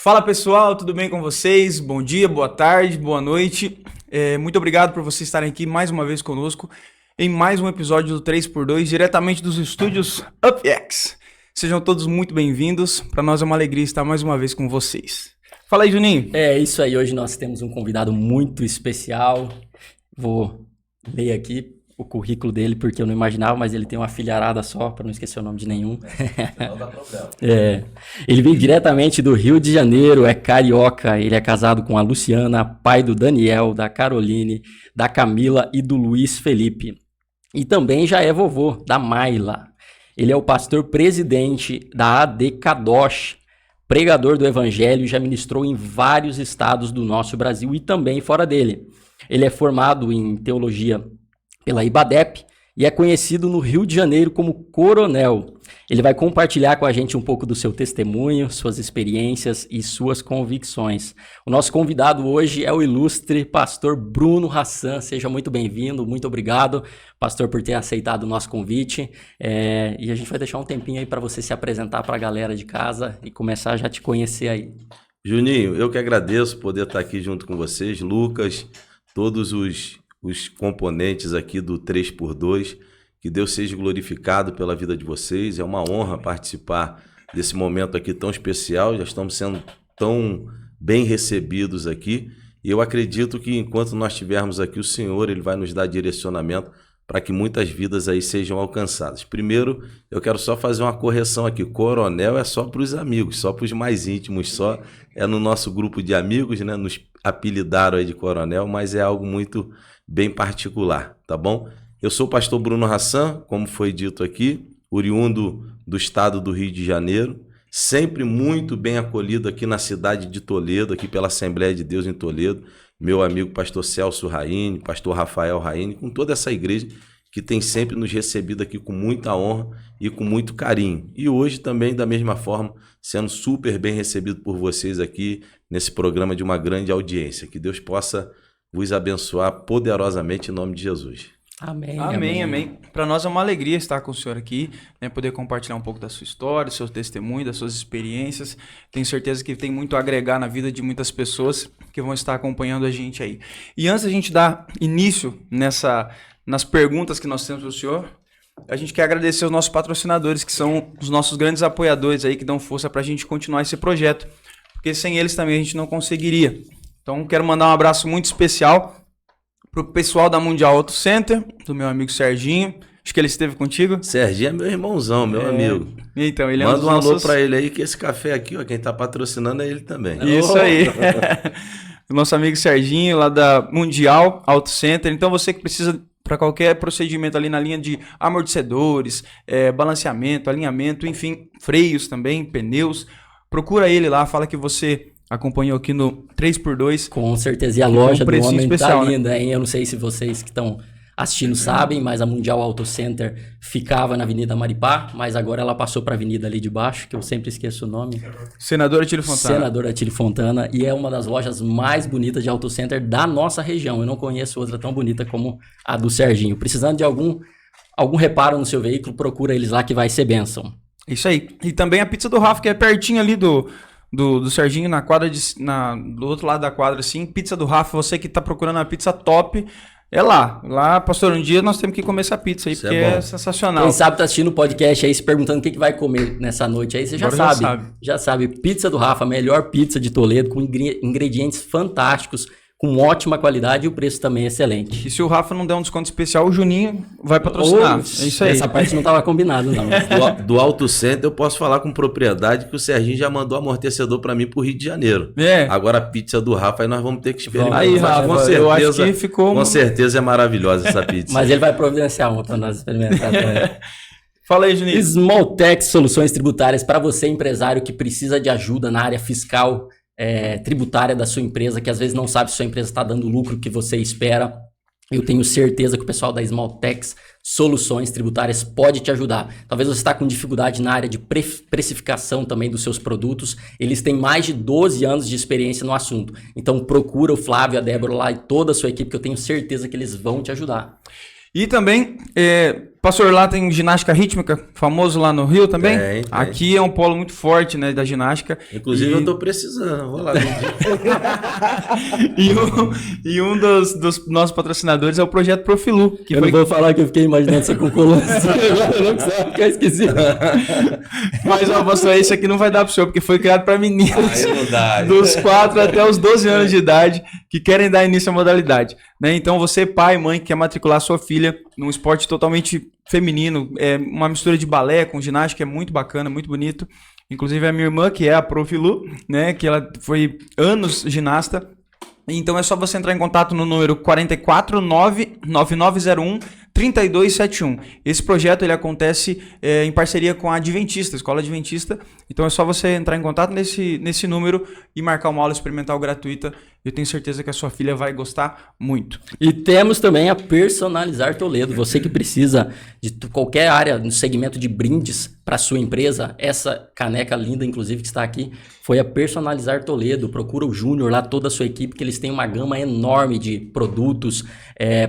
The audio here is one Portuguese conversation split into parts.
Fala pessoal, tudo bem com vocês? Bom dia, boa tarde, boa noite. Muito obrigado por vocês estarem aqui mais uma vez conosco em mais um episódio do 3x2, diretamente dos estúdios UpX. Sejam todos muito bem-vindos. Para nós é uma alegria estar mais uma vez com vocês. Fala aí, Juninho. É isso aí, hoje nós temos um convidado muito especial. Vou ler aqui o currículo dele, porque eu não imaginava, mas ele tem uma filharada só, para não esquecer o nome de nenhum. Não dá problema. Ele vem diretamente do Rio de Janeiro, é carioca, ele é casado com a Luciana, pai do Daniel, da Caroline, da Camila e do Luiz Felipe. E também já é vovô da Mayla. Ele é o pastor presidente da AD Kadosh, pregador do evangelho, e já ministrou em vários estados do nosso Brasil e também fora dele. Ele é formado em teologia pela IBADEP e é conhecido no Rio de Janeiro como Coronel. Ele vai compartilhar com a gente um pouco do seu testemunho, suas experiências e suas convicções. O nosso convidado hoje é o ilustre pastor Bruno Hassan. Seja muito bem-vindo, muito obrigado, pastor, por ter aceitado o nosso convite. E a gente vai deixar um tempinho aí para você se apresentar para a galera de casa e começar a já te conhecer aí. Juninho, eu que agradeço poder estar aqui junto com vocês, Lucas, todos os componentes aqui do 3x2, que Deus seja glorificado pela vida de vocês. É uma honra participar desse momento aqui tão especial, já estamos sendo tão bem recebidos aqui, e eu acredito que enquanto nós estivermos aqui, o Senhor ele vai nos dar direcionamento para que muitas vidas aí sejam alcançadas. Primeiro, eu quero só fazer uma correção aqui, Coronel é só para os amigos, só para os mais íntimos, só é no nosso grupo de amigos, né? Nos apelidaram aí de Coronel, mas é algo muito bem particular, tá bom? Eu sou o pastor Bruno Hassan, como foi dito aqui, oriundo do estado do Rio de Janeiro, sempre muito bem acolhido aqui na cidade de Toledo, aqui pela Assembleia de Deus em Toledo, meu amigo pastor Celso Raine, pastor Rafael Raine, com toda essa igreja que tem sempre nos recebido aqui com muita honra e com muito carinho. E hoje também, da mesma forma, sendo super bem recebido por vocês aqui nesse programa de uma grande audiência. Que Deus possa vos abençoar poderosamente em nome de Jesus. Amém. Amém. Para nós é uma alegria estar com o senhor aqui, né, poder compartilhar um pouco da sua história, do seu testemunho, das suas experiências. Tenho certeza que tem muito a agregar na vida de muitas pessoas que vão estar acompanhando a gente aí. E antes da gente dar início nas perguntas que nós temos para o senhor, a gente quer agradecer aos nossos patrocinadores, que são os nossos grandes apoiadores aí, que dão força para a gente continuar esse projeto, porque sem eles também a gente não conseguiria. Então, quero mandar um abraço muito especial para o pessoal da Mundial Auto Center, do meu amigo Serginho. Acho que ele esteve contigo. Serginho é meu irmãozão, meu amigo. Então, ele Manda um alô para ele aí, que esse café aqui, ó, quem está patrocinando é ele também. Isso aí. O nosso amigo Serginho, lá da Mundial Auto Center. Então, você que precisa para qualquer procedimento ali na linha de amortecedores, balanceamento, alinhamento, enfim, freios também, pneus, procura ele lá, fala que você acompanhou aqui no 3x2. Com certeza. E a loja do homem especial, tá linda, né? hein? Eu não sei se vocês que estão assistindo sabem, mas a Mundial Auto Center ficava na Avenida Maripá, mas agora ela passou para a avenida ali de baixo, que eu sempre esqueço o nome. Senador Atílio Fontana. Senador Atílio Fontana. E é uma das lojas mais bonitas de Auto Center da nossa região. Eu não conheço outra tão bonita como a do Serginho. Precisando de algum reparo no seu veículo, procura eles lá que vai ser bênção. Isso aí. E também a pizza do Rafa, que é pertinho ali do Serginho, na quadra do outro lado da quadra, assim. Pizza do Rafa, você que tá procurando uma pizza top, é lá. Lá, pastor, um dia nós temos que comer essa pizza aí, Isso porque é sensacional. Quem sabe tá assistindo o podcast aí, se perguntando o que vai comer nessa noite aí, você já Agora sabe. Já sabe. Pizza do Rafa, a melhor pizza de Toledo, com ingredientes fantásticos, com ótima qualidade e o preço também é excelente. E se o Rafa não der um desconto especial, o Juninho vai patrocinar. É isso aí. Essa parte não estava combinado, não. Do Auto Center, eu posso falar com propriedade que o Serginho já mandou amortecedor para mim pro Rio de Janeiro. Agora a pizza do Rafa, aí nós vamos ter que experimentar. Aí, Rafa, com certeza, eu acho que ficou... Com certeza é maravilhosa essa pizza. Mas ele vai providenciar uma para nós experimentar também. Fala aí, Juninho. Smalltech Soluções Tributárias, para você empresário que precisa de ajuda na área fiscal, tributária da sua empresa, que às vezes não sabe se sua empresa está dando o lucro que você espera. Eu tenho certeza que o pessoal da Smalltech Soluções Tributárias pode te ajudar. Talvez você está com dificuldade na área de precificação também dos seus produtos. Eles têm mais de 12 anos de experiência no assunto. Então procura o Flávio, a Débora lá e toda a sua equipe, que eu tenho certeza que eles vão te ajudar. E também, Pastor, lá tem ginástica rítmica, famoso lá no Rio também? Tem. Aqui é um polo muito forte, né, da ginástica. Inclusive eu tô precisando, vou lá. E um dos nossos patrocinadores é o Projeto Profilu. Que eu não vou falar que eu fiquei imaginando essa concordância. Eu não precisava ficar esquecido. Mas, ó, pastor, esse aqui não vai dar pro senhor, porque foi criado para meninos Aí não dá. dos 4 até os 12 anos de idade que querem dar início à modalidade. Né? Então, você, pai, mãe, que quer matricular sua filha num esporte totalmente feminino, é uma mistura de balé com ginástica, é muito bacana, muito bonito. Inclusive, a minha irmã, que é a Profilu, né, que ela foi anos ginasta. Então, é só você entrar em contato no número 449-9901-3271. Esse projeto ele acontece em parceria com a Adventista, a Escola Adventista. Então é só você entrar em contato nesse número e marcar uma aula experimental gratuita. Eu tenho certeza que a sua filha vai gostar muito. E temos também a Personalizar Toledo. Você que precisa de qualquer área no segmento de brindes para sua empresa, essa caneca linda, inclusive, que está aqui, foi a Personalizar Toledo. Procura o Júnior lá, toda a sua equipe, que eles têm uma gama enorme de produtos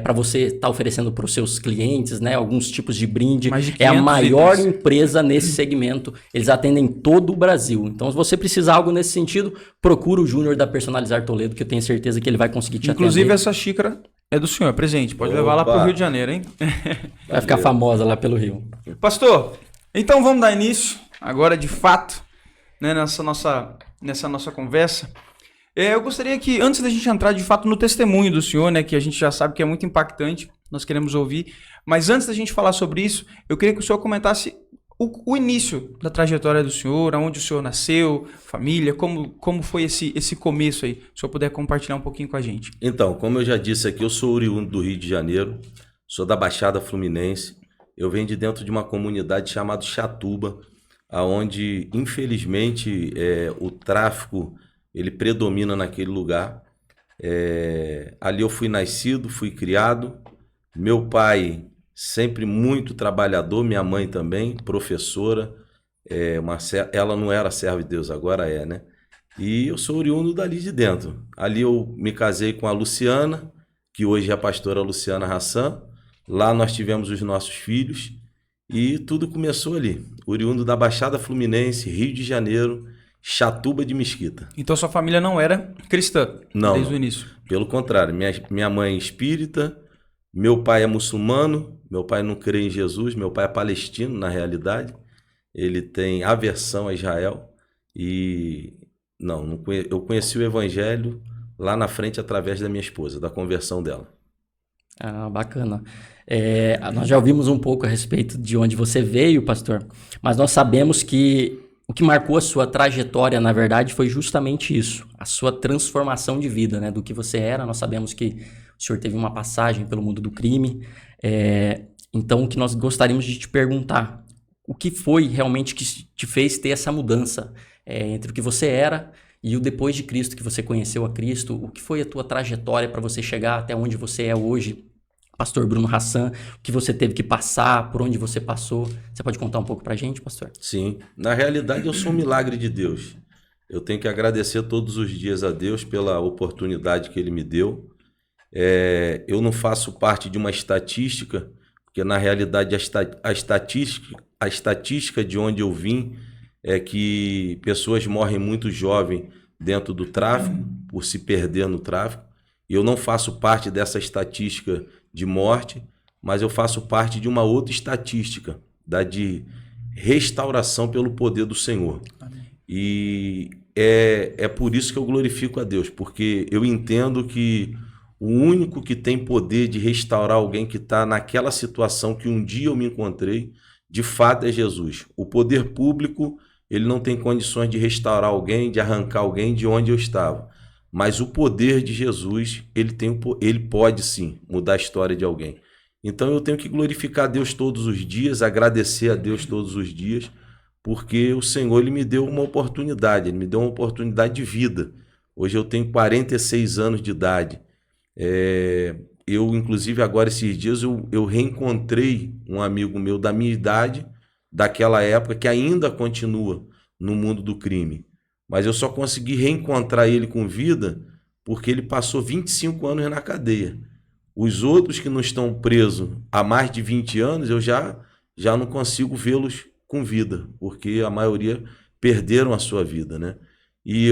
para você estar oferecendo para os seus clientes, né? Alguns tipos de brinde. É a maior empresa nesse segmento. Eles atendem todo o Brasil. Então, se você precisar algo nesse sentido, procura o Júnior da Personalizar Toledo, que eu tenho certeza que ele vai conseguir te atender. Inclusive, essa xícara é do senhor, é presente. Pode levar lá para o Rio de Janeiro, hein? Vai ficar famosa lá pelo Rio. Pastor, então vamos dar início, agora de fato, né, nessa nossa conversa. Eu gostaria que, antes da gente entrar de fato no testemunho do senhor, né, que a gente já sabe que é muito impactante, nós queremos ouvir, mas antes da gente falar sobre isso, eu queria que o senhor comentasse o início da trajetória do senhor, aonde o senhor nasceu, família, como foi esse começo aí, se o senhor puder compartilhar um pouquinho com a gente. Então, como eu já disse aqui, eu sou oriundo do Rio de Janeiro, sou da Baixada Fluminense, eu venho de dentro de uma comunidade chamada Chatuba, onde, infelizmente, o tráfico ele predomina naquele lugar. Ali eu fui nascido, fui criado. Meu pai sempre muito trabalhador, minha mãe também, professora. Ela não era serva de Deus, agora é, né? E eu sou oriundo dali de dentro. Ali eu me casei com a Luciana, que hoje é a pastora Luciana Hassan. Lá nós tivemos os nossos filhos e tudo começou ali. Oriundo da Baixada Fluminense, Rio de Janeiro, Chatuba de Mesquita. Então sua família não era cristã desde o início? Pelo contrário, minha mãe é espírita, meu pai é muçulmano, meu pai não crê em Jesus, meu pai é palestino na realidade, ele tem aversão a Israel e eu conheci o evangelho lá na frente através da minha esposa, da conversão dela. Ah, bacana. Nós já ouvimos um pouco a respeito de onde você veio, pastor, mas nós sabemos que o que marcou a sua trajetória, na verdade, foi justamente isso, a sua transformação de vida, né? Do que você era. Nós sabemos que o senhor teve uma passagem pelo mundo do crime, então o que nós gostaríamos de te perguntar, o que foi realmente que te fez ter essa mudança entre o que você era e o depois de Cristo, que você conheceu a Cristo, o que foi a tua trajetória para você chegar até onde você é hoje, pastor Bruno Hassan, o que você teve que passar, por onde você passou. Você pode contar um pouco pra gente, pastor? Sim, na realidade eu sou um milagre de Deus. Eu tenho que agradecer todos os dias a Deus pela oportunidade que Ele me deu. Eu não faço parte de uma estatística, porque na realidade a estatística de onde eu vim é que pessoas morrem muito jovens dentro do tráfico, por se perder no tráfico. E eu não faço parte dessa estatística de morte, mas eu faço parte de uma outra estatística, da de restauração pelo poder do Senhor. Amém. E é por isso que eu glorifico a Deus, porque eu entendo que o único que tem poder de restaurar alguém que está naquela situação que um dia eu me encontrei, de fato é Jesus. O poder público, ele não tem condições de restaurar alguém, de arrancar alguém de onde eu estava. Mas o poder de Jesus, ele pode sim mudar a história de alguém. Então eu tenho que glorificar a Deus todos os dias, agradecer a Deus todos os dias, porque o Senhor ele me deu uma oportunidade, Ele me deu uma oportunidade de vida. Hoje eu tenho 46 anos de idade. Eu, inclusive, agora esses dias, eu reencontrei um amigo meu da minha idade, daquela época, que ainda continua no mundo do crime. Mas eu só consegui reencontrar ele com vida porque ele passou 25 anos na cadeia. Os outros que não estão presos há mais de 20 anos, eu já não consigo vê-los com vida, porque a maioria perderam a sua vida, né? E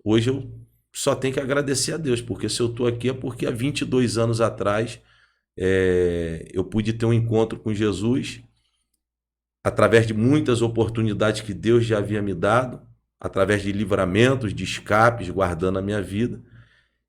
hoje eu só tenho que agradecer a Deus, porque se eu estou aqui é porque há 22 anos atrás eu pude ter um encontro com Jesus, através de muitas oportunidades que Deus já havia me dado, através de livramentos, de escapes, guardando a minha vida.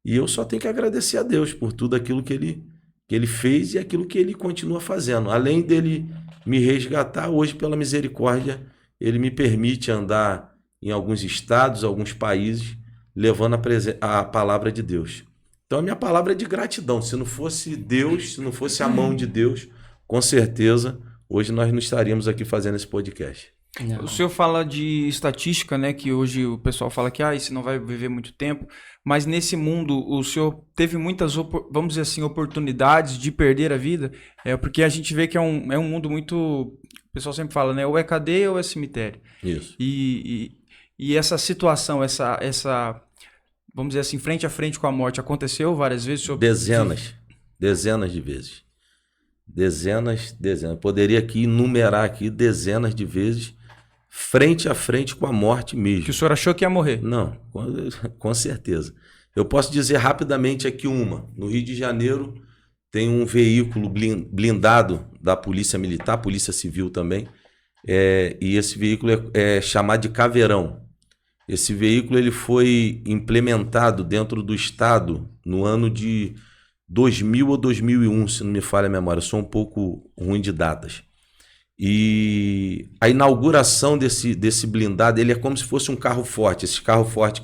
E eu só tenho que agradecer a Deus por tudo aquilo que ele fez e aquilo que ele continua fazendo. Além dele me resgatar, hoje, pela misericórdia, ele me permite andar em alguns estados, alguns países, levando a palavra de Deus. Então, a minha palavra é de gratidão. Se não fosse Deus, se não fosse a mão de Deus, com certeza, hoje nós não estaríamos aqui fazendo esse podcast. Não. O senhor fala de estatística, né? Que hoje o pessoal fala que isso não vai viver muito tempo. Mas nesse mundo, o senhor teve muitas, vamos dizer assim, oportunidades de perder a vida? Porque a gente vê que é um mundo muito... O pessoal sempre fala, né? Ou é cadeia ou é cemitério. Isso. E essa situação, essa vamos dizer assim, frente a frente com a morte, aconteceu várias vezes? Senhor... Dezenas de vezes. Dezenas. Poderia aqui enumerar aqui dezenas de vezes, frente a frente com a morte mesmo. Que o senhor achou que ia morrer? Não, com certeza. Eu posso dizer rapidamente aqui uma. No Rio de Janeiro tem um veículo blindado da Polícia Militar, Polícia Civil também, e esse veículo é chamado de Caveirão. Esse veículo ele foi implementado dentro do Estado no ano de 2000 ou 2001, se não me falha a memória. Eu sou um pouco ruim de datas. E a inauguração desse blindado, ele é como se fosse um carro forte. Esse carro forte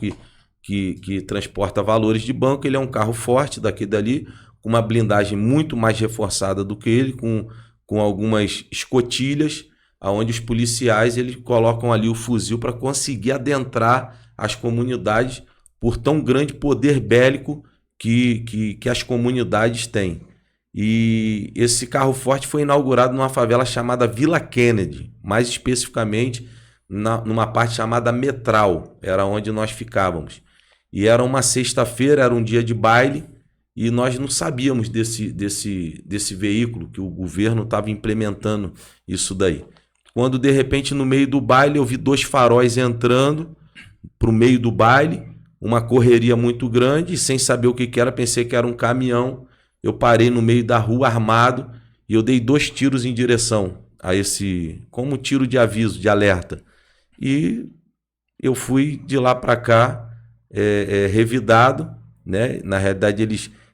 que transporta valores de banco, ele é um carro forte daqui e dali, com uma blindagem muito mais reforçada do que ele, com algumas escotilhas, onde os policiais eles colocam ali o fuzil para conseguir adentrar as comunidades por tão grande poder bélico que as comunidades têm. E esse carro forte foi inaugurado numa favela chamada Vila Kennedy, mais especificamente numa parte chamada Metral, era onde nós ficávamos. E era uma sexta-feira, era um dia de baile, e nós não sabíamos desse veículo, que o governo estava implementando isso daí. Quando, de repente, no meio do baile, eu vi 2 faróis entrando para o meio do baile, uma correria muito grande, e sem saber o que era, pensei que era um caminhão. Eu parei no meio da rua armado e eu dei 2 tiros em direção a esse, como tiro de aviso, de alerta. E eu fui de lá para cá revidado, né? Na realidade,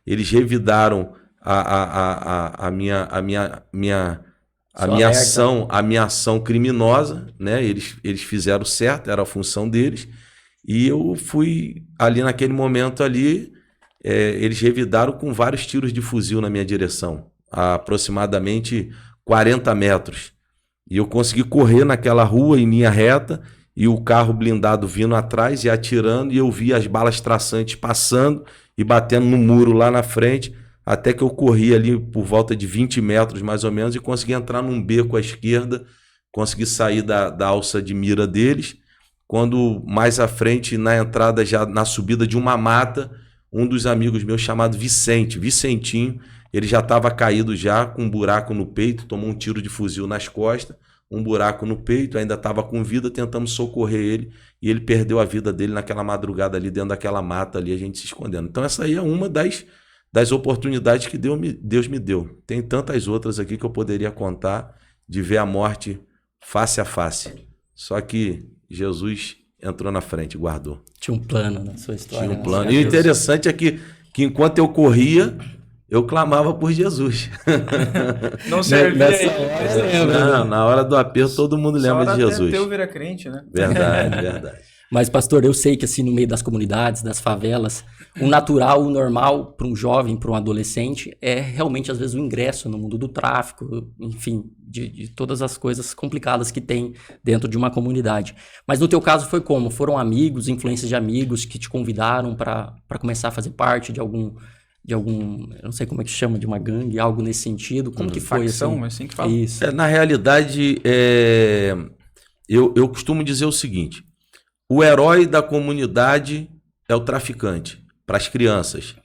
eles revidaram a minha ação criminosa, né? Eles fizeram certo, era a função deles. E eu fui ali naquele momento ali, eles revidaram com vários tiros de fuzil na minha direção, a aproximadamente 40 metros. E eu consegui correr naquela rua em linha reta, e o carro blindado vindo atrás e atirando, e eu vi as balas traçantes passando e batendo no muro lá na frente, até que eu corri ali por volta de 20 metros mais ou menos e consegui entrar num beco à esquerda, consegui sair da alça de mira deles. Quando mais à frente, na entrada, já na subida de uma mata, um dos amigos meus chamado Vicentinho, ele já estava caído já, com um buraco no peito, tomou um tiro de fuzil nas costas, um buraco no peito, ainda estava com vida, tentamos socorrer ele, e ele perdeu a vida dele naquela madrugada ali, dentro daquela mata ali, a gente se escondendo. Então essa aí é uma das oportunidades que Deus me deu. Tem tantas outras aqui que eu poderia contar, de ver a morte face a face. Só que Jesus entrou na frente, guardou. Tinha um plano na sua história. Tinha um plano. E o interessante é que enquanto eu corria, eu clamava por Jesus. Não servia. Na hora do aperto, todo mundo lembra de Jesus. Até eu vira crente, né? Verdade. Mas, pastor, eu sei que assim, no meio das comunidades, das favelas, o natural, o normal para um jovem, para um adolescente, é realmente, às vezes, o ingresso no mundo do tráfico, enfim, de todas as coisas complicadas que tem dentro de uma comunidade. Mas no teu caso foi como? Foram amigos, influências de amigos que te convidaram para começar a fazer parte de algum, eu não sei como é que chama, de uma gangue, algo nesse sentido? Como que foi? Facção, assim que fala. Isso. Na realidade, eu costumo dizer o seguinte: o herói da comunidade é o traficante, para as crianças.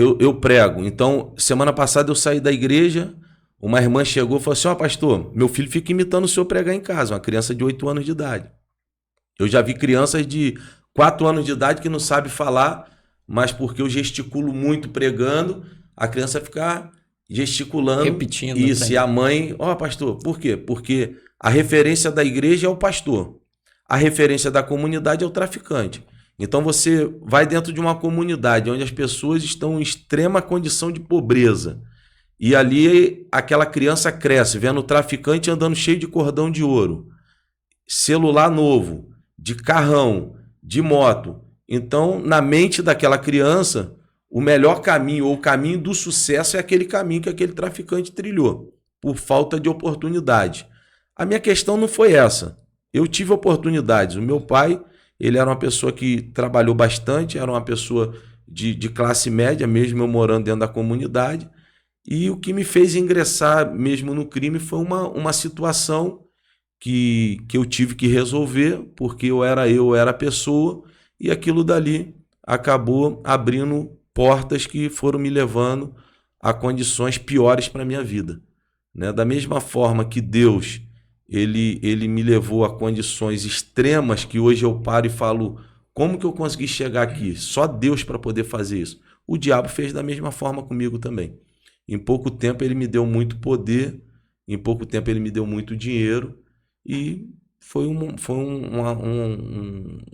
eu prego. Então, semana passada eu saí da igreja, uma irmã chegou e falou assim, pastor, meu filho fica imitando o senhor pregar em casa, uma criança de 8 anos de idade. Eu já vi crianças de 4 anos de idade que não sabe falar, mas porque eu gesticulo muito pregando, a criança fica gesticulando. Repetindo. Isso, e a mãe, pastor, por quê? Porque a referência da igreja é o pastor, a referência da comunidade é o traficante. Então você vai dentro de uma comunidade onde as pessoas estão em extrema condição de pobreza, e ali aquela criança cresce, vendo o traficante andando cheio de cordão de ouro, celular novo, de carrão, de moto. Então, na mente daquela criança, o melhor caminho ou o caminho do sucesso é aquele caminho que aquele traficante trilhou, por falta de oportunidade. A minha questão não foi essa. Eu tive oportunidades. O meu pai, ele era uma pessoa que trabalhou bastante, era uma pessoa de classe média, mesmo eu morando dentro da comunidade. E o que me fez ingressar mesmo no crime foi uma situação que eu tive que resolver, porque eu era a pessoa, e aquilo dali acabou abrindo portas que foram me levando a condições piores para a minha vida. Né? Da mesma forma que Deus ele me levou a condições extremas que hoje eu paro e falo, como que eu consegui chegar aqui? Só Deus para poder fazer isso. O diabo fez da mesma forma comigo também. Em pouco tempo ele me deu muito poder, em pouco tempo ele me deu muito dinheiro, e foi um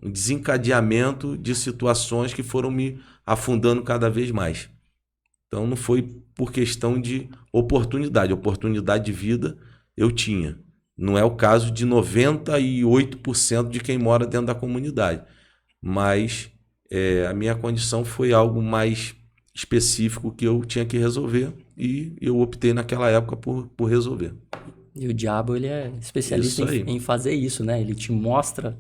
desencadeamento de situações que foram me afundando cada vez mais. Então não foi por questão de oportunidade de vida eu tinha. Não é o caso de 98% de quem mora dentro da comunidade. Mas a minha condição foi algo mais específico que eu tinha que resolver, e eu optei naquela época por resolver. E o diabo, ele é especialista em fazer isso, né? Ele te mostra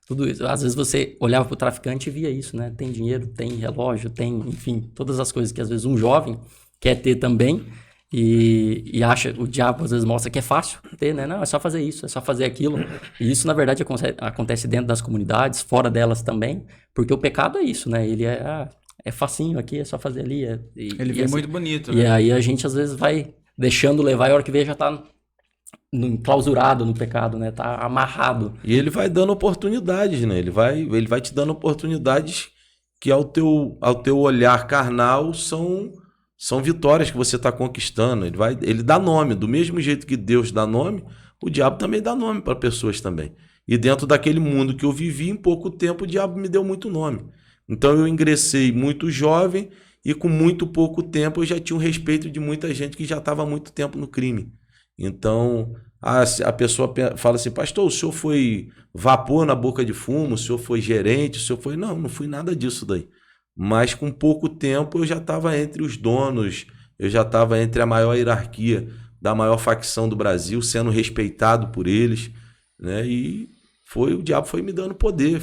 tudo isso. Às vezes você olhava pro traficante e via isso, né? Tem dinheiro, tem relógio, tem, enfim, todas as coisas que às vezes um jovem quer ter também, e acha, o diabo às vezes mostra que é fácil ter, né? Não, é só fazer isso, é só fazer aquilo. E isso, na verdade, acontece dentro das comunidades, fora delas também, porque o pecado é isso, né? Ele é facinho aqui, é só fazer ali. Ele vem assim, muito bonito, né? E aí a gente às vezes vai deixando levar, e a hora que vê já tá enclausurado no pecado, né? Tá amarrado. E ele vai dando oportunidades, né? Ele vai te dando oportunidades que ao teu olhar carnal são vitórias que você está conquistando. Ele dá nome. Do mesmo jeito que Deus dá nome, o diabo também dá nome para pessoas também. E dentro daquele mundo que eu vivi, em pouco tempo, o diabo me deu muito nome. Então eu ingressei muito jovem, e com muito pouco tempo eu já tinha o respeito de muita gente que já estava há muito tempo no crime. Então a pessoa fala assim, pastor, o senhor foi vapor na boca de fumo, o senhor foi gerente, o senhor foi... Não fui nada disso daí. Mas com pouco tempo eu já estava entre os donos, eu já estava entre a maior hierarquia da maior facção do Brasil, sendo respeitado por eles, né? E o diabo foi me dando poder,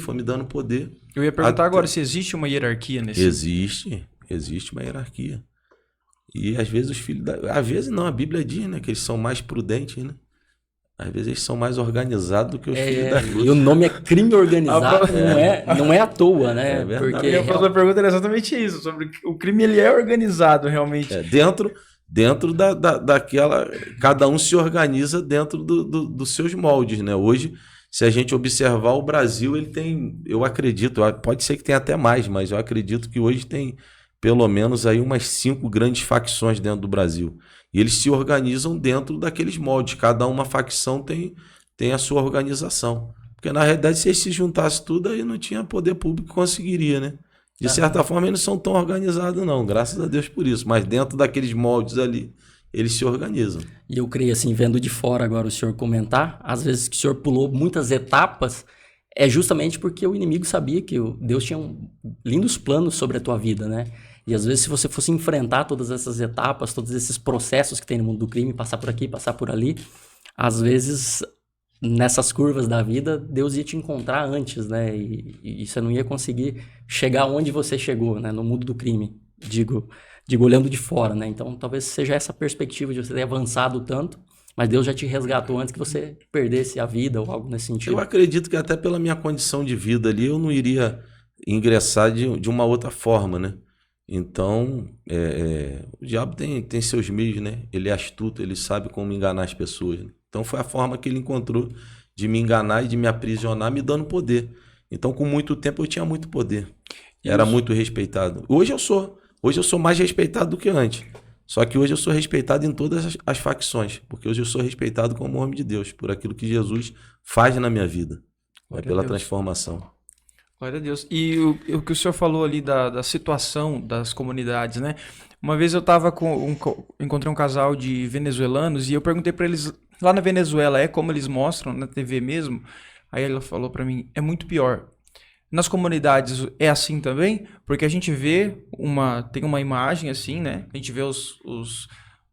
Eu ia perguntar agora se existe uma hierarquia nesse... Existe uma hierarquia. E às vezes os filhos... Às vezes não, a Bíblia diz, né, que eles são mais prudentes, né? Às vezes eles são mais organizados do que os filhos da cruz. E o nome é crime organizado, não é à toa, né? Porque a próxima pergunta era exatamente isso, sobre o crime, ele é organizado realmente. Dentro daquela... Cada um se organiza dentro dos seus moldes, né? Hoje, se a gente observar o Brasil, ele tem... Eu acredito, pode ser que tenha até mais, mas eu acredito que hoje tem pelo menos aí umas 5 grandes facções dentro do Brasil. E eles se organizam dentro daqueles moldes. Cada uma facção tem a sua organização. Porque, na realidade, se eles se juntassem tudo, aí não tinha poder público que conseguiria, né? De certa forma, eles não são tão organizados, não. Graças a Deus por isso. Mas dentro daqueles moldes ali, eles se organizam. E eu creio, assim, vendo de fora agora o senhor comentar, às vezes que o senhor pulou muitas etapas, é justamente porque o inimigo sabia que Deus tinha lindos planos sobre a tua vida, né? E às vezes, se você fosse enfrentar todas essas etapas, todos esses processos que tem no mundo do crime, passar por aqui, passar por ali, às vezes, nessas curvas da vida, Deus ia te encontrar antes, né? E você não ia conseguir chegar onde você chegou, né? No mundo do crime, digo olhando de fora, né? Então, talvez seja essa perspectiva de você ter avançado tanto, mas Deus já te resgatou antes que você perdesse a vida ou algo nesse sentido. Eu acredito que até pela minha condição de vida ali, eu não iria ingressar de uma outra forma, né? Então, o diabo tem seus meios, né? Ele é astuto, ele sabe como enganar as pessoas. Né? Então, foi a forma que ele encontrou de me enganar e de me aprisionar, me dando poder. Então, com muito tempo, eu tinha muito poder. Era muito respeitado. Hoje eu sou mais respeitado do que antes. Só que hoje eu sou respeitado em todas as facções, porque hoje eu sou respeitado como homem de Deus, por aquilo que Jesus faz na minha vida, pela transformação. Glória a Deus. E o que o senhor falou ali da situação das comunidades, né? Uma vez eu tava encontrei um casal de venezuelanos e eu perguntei para eles, lá na Venezuela é como eles mostram na TV mesmo? Aí ela falou para mim, é muito pior. Nas comunidades é assim também? Porque a gente vê tem uma imagem assim, né? A gente vê os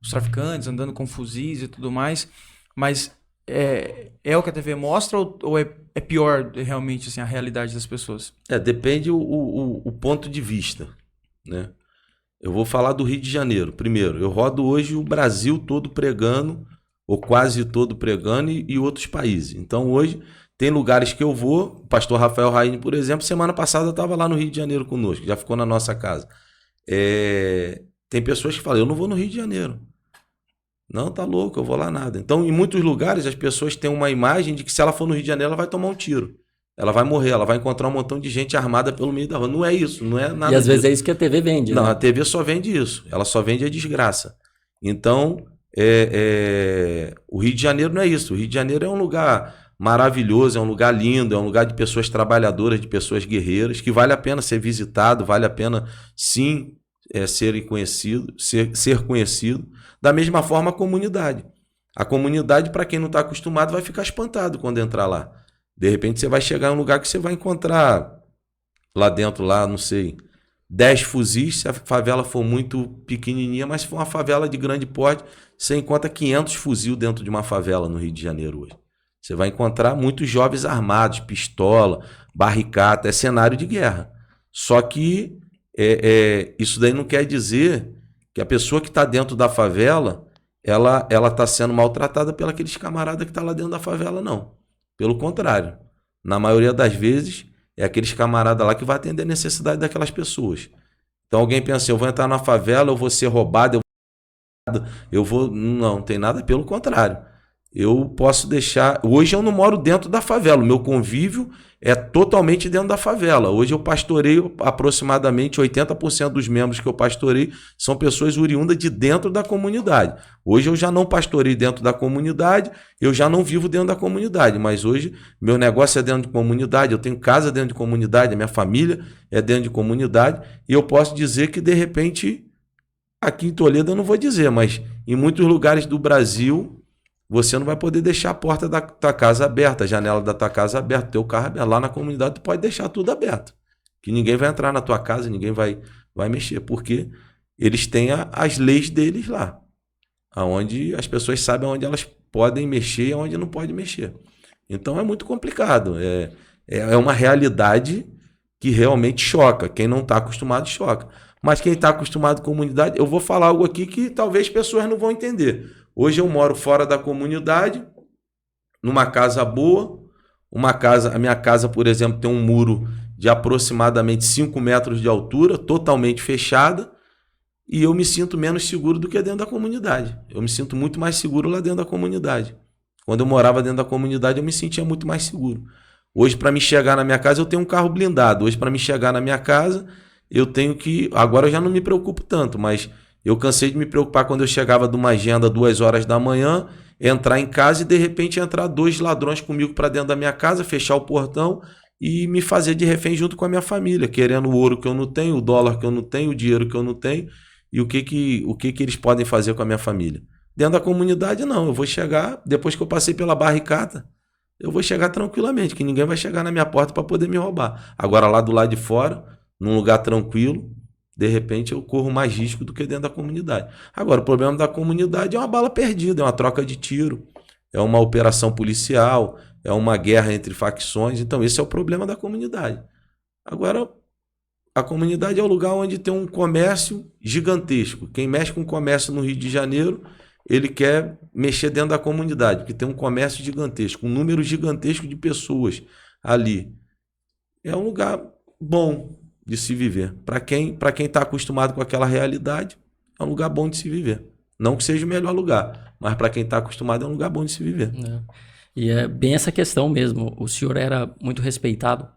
traficantes andando com fuzis e tudo mais, mas é o que a TV mostra ou é pior realmente assim, a realidade das pessoas? Depende o ponto de vista, né? Eu vou falar do Rio de Janeiro. Primeiro, eu rodo hoje o Brasil todo pregando, ou quase todo pregando, e outros países. Então hoje tem lugares que eu vou, o pastor Rafael Raine, por exemplo, semana passada estava lá no Rio de Janeiro conosco, já ficou na nossa casa. Tem pessoas que falam, eu não vou no Rio de Janeiro. Não, tá louco, eu vou lá nada. Então, em muitos lugares, as pessoas têm uma imagem de que se ela for no Rio de Janeiro, ela vai tomar um tiro. Ela vai morrer, ela vai encontrar um montão de gente armada pelo meio da rua. Não é isso, não é nada E às vezes disso. é isso que a TV vende, Não, né? a TV só vende isso. Ela só vende a desgraça. Então, o Rio de Janeiro não é isso. O Rio de Janeiro é um lugar maravilhoso, é um lugar lindo, é um lugar de pessoas trabalhadoras, de pessoas guerreiras, que vale a pena ser visitado, vale a pena, sim, ser conhecido. Da mesma forma, a comunidade. A comunidade, para quem não está acostumado, vai ficar espantado quando entrar lá. De repente, você vai chegar em um lugar que você vai encontrar lá dentro, não sei, 10 fuzis, se a favela for muito pequenininha, mas se for uma favela de grande porte, você encontra 500 fuzil dentro de uma favela no Rio de Janeiro hoje. Você vai encontrar muitos jovens armados, pistola, barricada, é cenário de guerra. Só que isso daí não quer dizer que a pessoa que está dentro da favela, ela está sendo maltratada pelos aqueles camaradas que estão lá dentro da favela, não. Pelo contrário, na maioria das vezes, é aqueles camaradas lá que vai atender a necessidade daquelas pessoas. Então alguém pensa assim, eu vou entrar na favela, eu vou ser roubado, eu vou... Não, tem nada, pelo contrário. Eu posso deixar... Hoje eu não moro dentro da favela, o meu convívio é totalmente dentro da favela. Hoje eu pastoreio aproximadamente 80% dos membros que eu pastorei são pessoas oriundas de dentro da comunidade. Hoje eu já não pastorei dentro da comunidade, eu já não vivo dentro da comunidade, mas hoje meu negócio é dentro de comunidade, eu tenho casa dentro de comunidade, a minha família é dentro de comunidade, e eu posso dizer que de repente, aqui em Toledo eu não vou dizer, mas em muitos lugares do Brasil... Você não vai poder deixar a porta da tua casa aberta, a janela da tua casa aberta, teu carro aberto. Lá na comunidade tu pode deixar tudo aberto. Que ninguém vai entrar na tua casa, ninguém vai mexer. Porque eles têm as leis deles lá. Onde as pessoas sabem onde elas podem mexer e onde não podem mexer. Então é muito complicado. É uma realidade que realmente choca. Quem não está acostumado, choca. Mas quem está acostumado com comunidade... Eu vou falar algo aqui que talvez pessoas não vão entender. Hoje eu moro fora da comunidade, numa casa boa. A minha casa, por exemplo, tem um muro de aproximadamente 5 metros de altura, totalmente fechada, e eu me sinto menos seguro do que dentro da comunidade. Eu me sinto muito mais seguro lá dentro da comunidade. Quando eu morava dentro da comunidade, eu me sentia muito mais seguro. Hoje, para me chegar na minha casa, eu tenho um carro blindado. Hoje, para me chegar na minha casa, eu tenho que... Agora eu já não me preocupo tanto, mas... Eu cansei de me preocupar quando eu chegava de uma agenda 2 horas da manhã, entrar em casa e de repente entrar 2 ladrões comigo para dentro da minha casa, fechar o portão e me fazer de refém junto com a minha família, querendo o ouro que eu não tenho, o dólar que eu não tenho, o dinheiro que eu não tenho e o que eles podem fazer com a minha família. Dentro da comunidade não, eu vou chegar, depois que eu passei pela barricada, eu vou chegar tranquilamente, que ninguém vai chegar na minha porta para poder me roubar. Agora lá do lado de fora, num lugar tranquilo, de repente eu corro mais risco do que dentro da comunidade. Agora, o problema da comunidade é uma bala perdida, é uma troca de tiro, é uma operação policial, é uma guerra entre facções. Então, esse é o problema da comunidade. Agora, a comunidade é o lugar onde tem um comércio gigantesco. Quem mexe com comércio no Rio de Janeiro, ele quer mexer dentro da comunidade, porque tem um comércio gigantesco, um número gigantesco de pessoas ali. É um lugar bom. de se viver. Para quem está acostumado com aquela realidade, é um lugar bom de se viver. Não que seja o melhor lugar, mas para quem está acostumado é um lugar bom de se viver. E é bem essa questão mesmo. O senhor era muito respeitado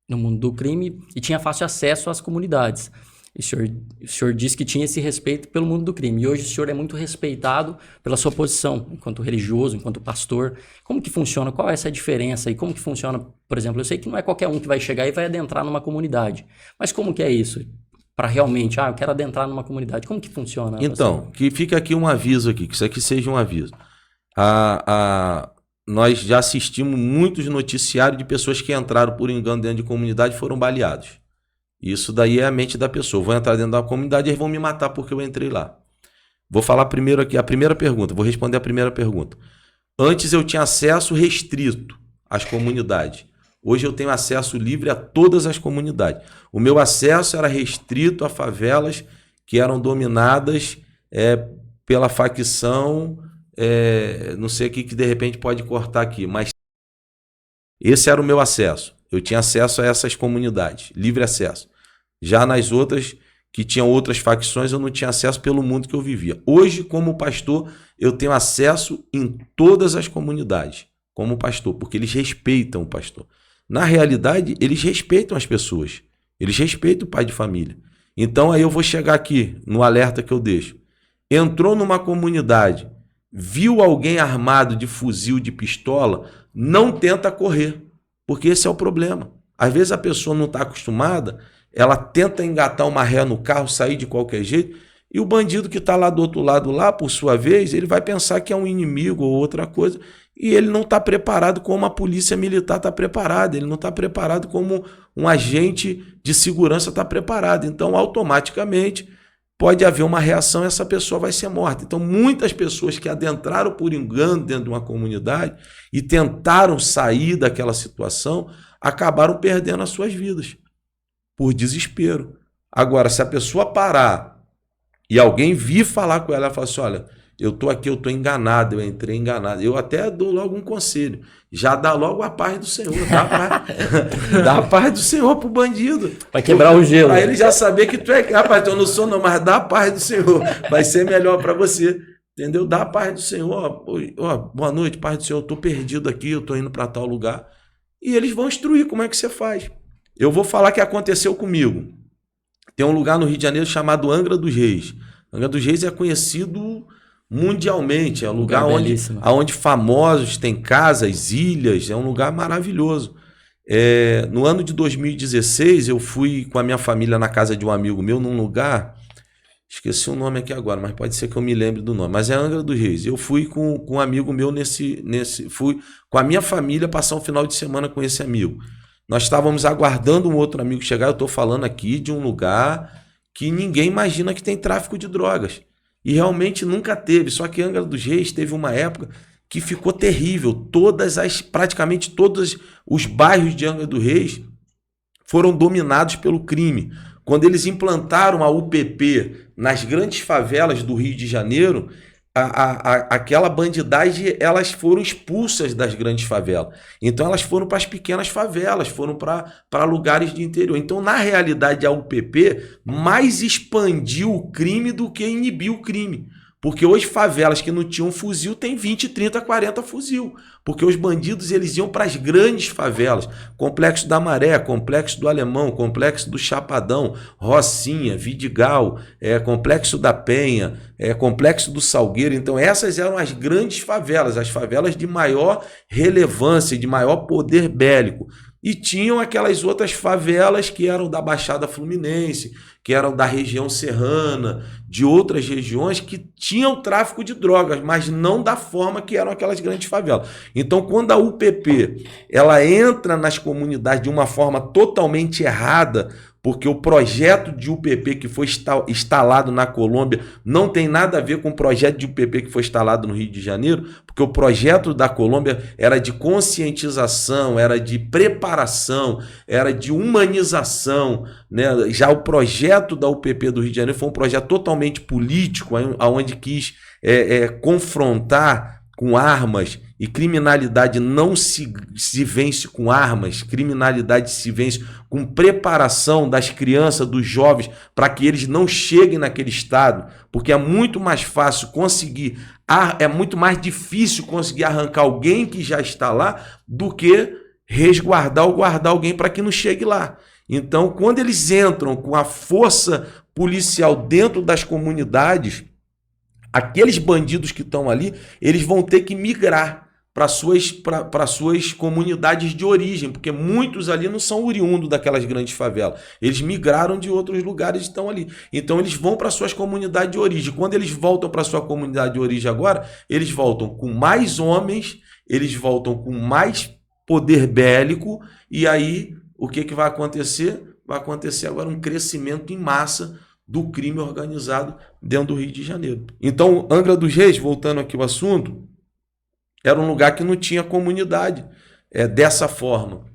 no mundo do crime e tinha fácil acesso às comunidades. E o senhor disse que tinha esse respeito pelo mundo do crime. E hoje o senhor é muito respeitado pela sua posição, enquanto religioso, enquanto pastor. Como que funciona? Qual é essa diferença? E como que funciona, por exemplo, eu sei que não é qualquer um que vai chegar e vai adentrar numa comunidade. Mas como que é isso? Para realmente, eu quero adentrar numa comunidade. Como que funciona? Então, que fica aqui um aviso aqui, que isso aqui seja um aviso. Nós já assistimos muitos noticiários de pessoas que entraram por engano dentro de comunidade e foram baleados. Isso daí é a mente da pessoa. Vou entrar dentro da comunidade e eles vão me matar porque eu entrei lá. Vou falar primeiro aqui a primeira pergunta. Vou responder a primeira pergunta. Antes eu tinha acesso restrito às comunidades. Hoje eu tenho acesso livre a todas as comunidades. O meu acesso era restrito a favelas que eram dominadas pela facção... não sei aqui que de repente pode cortar aqui, mas esse era o meu acesso. Eu tinha acesso a essas comunidades, livre acesso. Já nas outras, que tinham outras facções, eu não tinha acesso pelo mundo que eu vivia. Hoje, como pastor, eu tenho acesso em todas as comunidades, como pastor, porque eles respeitam o pastor. Na realidade, eles respeitam as pessoas. Eles respeitam o pai de família. Então, aí eu vou chegar aqui no alerta que eu deixo. Entrou numa comunidade, viu alguém armado de fuzil, de pistola, não tenta correr, porque esse é o problema. Às vezes a pessoa não está acostumada, ela tenta engatar uma ré no carro, sair de qualquer jeito, e o bandido que está lá do outro lado, lá, por sua vez, ele vai pensar que é um inimigo ou outra coisa, e ele não está preparado como a polícia militar está preparada, ele não está preparado como um agente de segurança está preparado. Então, automaticamente, pode haver uma reação e essa pessoa vai ser morta. Então, muitas pessoas que adentraram por engano dentro de uma comunidade e tentaram sair daquela situação, acabaram perdendo as suas vidas por desespero. Agora, se a pessoa parar e alguém vir falar com ela, ela fala assim, olha, eu estou aqui, eu estou enganado, eu entrei enganado. Eu até dou logo um conselho. Já dá logo a paz do Senhor. Dá a paz do Senhor pro bandido. Vai quebrar o gelo. Para ele já saber que tu é capaz. Eu não sou não, mas dá a paz do Senhor. Vai ser melhor para você. Entendeu? Dá a paz do Senhor. Boa noite, paz do Senhor. Eu estou perdido aqui, eu estou indo para tal lugar. E eles vão instruir como é que você faz. Eu vou falar que aconteceu comigo. Tem um lugar no Rio de Janeiro chamado Angra dos Reis. Angra dos Reis é conhecido mundialmente, é um lugar onde famosos têm casas, ilhas, é um lugar maravilhoso. No ano de 2016, eu fui com a minha família na casa de um amigo meu, num lugar, esqueci o nome aqui agora, mas pode ser que eu me lembre do nome, mas é Angra dos Reis. Eu fui com um amigo meu fui com a minha família passar um final de semana com esse amigo. Nós estávamos aguardando um outro amigo chegar, eu estou falando aqui de um lugar que ninguém imagina que tem tráfico de drogas. E realmente nunca teve, só que Angra dos Reis teve uma época que ficou terrível. Praticamente todos os bairros de Angra dos Reis foram dominados pelo crime. Quando eles implantaram a UPP nas grandes favelas do Rio de Janeiro, aquela bandidagem, elas foram expulsas das grandes favelas. Então elas foram para as pequenas favelas, foram para lugares de interior. Então, na realidade, a UPP mais expandiu o crime do que inibiu o crime. Porque hoje favelas que não tinham fuzil tem 20, 30, 40 fuzil. Porque os bandidos eles iam para as grandes favelas. Complexo da Maré, Complexo do Alemão, Complexo do Chapadão, Rocinha, Vidigal, Complexo da Penha, Complexo do Salgueiro. Então essas eram as grandes favelas, as favelas de maior relevância, de maior poder bélico. E tinham aquelas outras favelas que eram da Baixada Fluminense, que eram da região serrana, de outras regiões que tinham tráfico de drogas, mas não da forma que eram aquelas grandes favelas. Então, quando a UPP ela entra nas comunidades de uma forma totalmente errada, porque o projeto de UPP que foi instalado na Colômbia não tem nada a ver com o projeto de UPP que foi instalado no Rio de Janeiro, porque o projeto da Colômbia era de conscientização, era de preparação, era de humanização, né? Já o projeto da UPP do Rio de Janeiro foi um projeto totalmente político, onde quis confrontar com armas, e criminalidade não se vence com armas, criminalidade se vence com preparação das crianças, dos jovens, para que eles não cheguem naquele estado, porque é muito mais fácil conseguir, é muito mais difícil conseguir arrancar alguém que já está lá do que resguardar ou guardar alguém para que não chegue lá. Então, quando eles entram com a força policial dentro das comunidades, aqueles bandidos que estão ali, eles vão ter que migrar para suas comunidades de origem, porque muitos ali não são oriundos daquelas grandes favelas. Eles migraram de outros lugares e estão ali. Então eles vão para suas comunidades de origem. Quando eles voltam para sua comunidade de origem agora, eles voltam com mais homens, eles voltam com mais poder bélico, e aí o que vai acontecer? Vai acontecer agora um crescimento em massa do crime organizado dentro do Rio de Janeiro. Então, Angra dos Reis, voltando aqui ao assunto, era um lugar que não tinha comunidade dessa forma.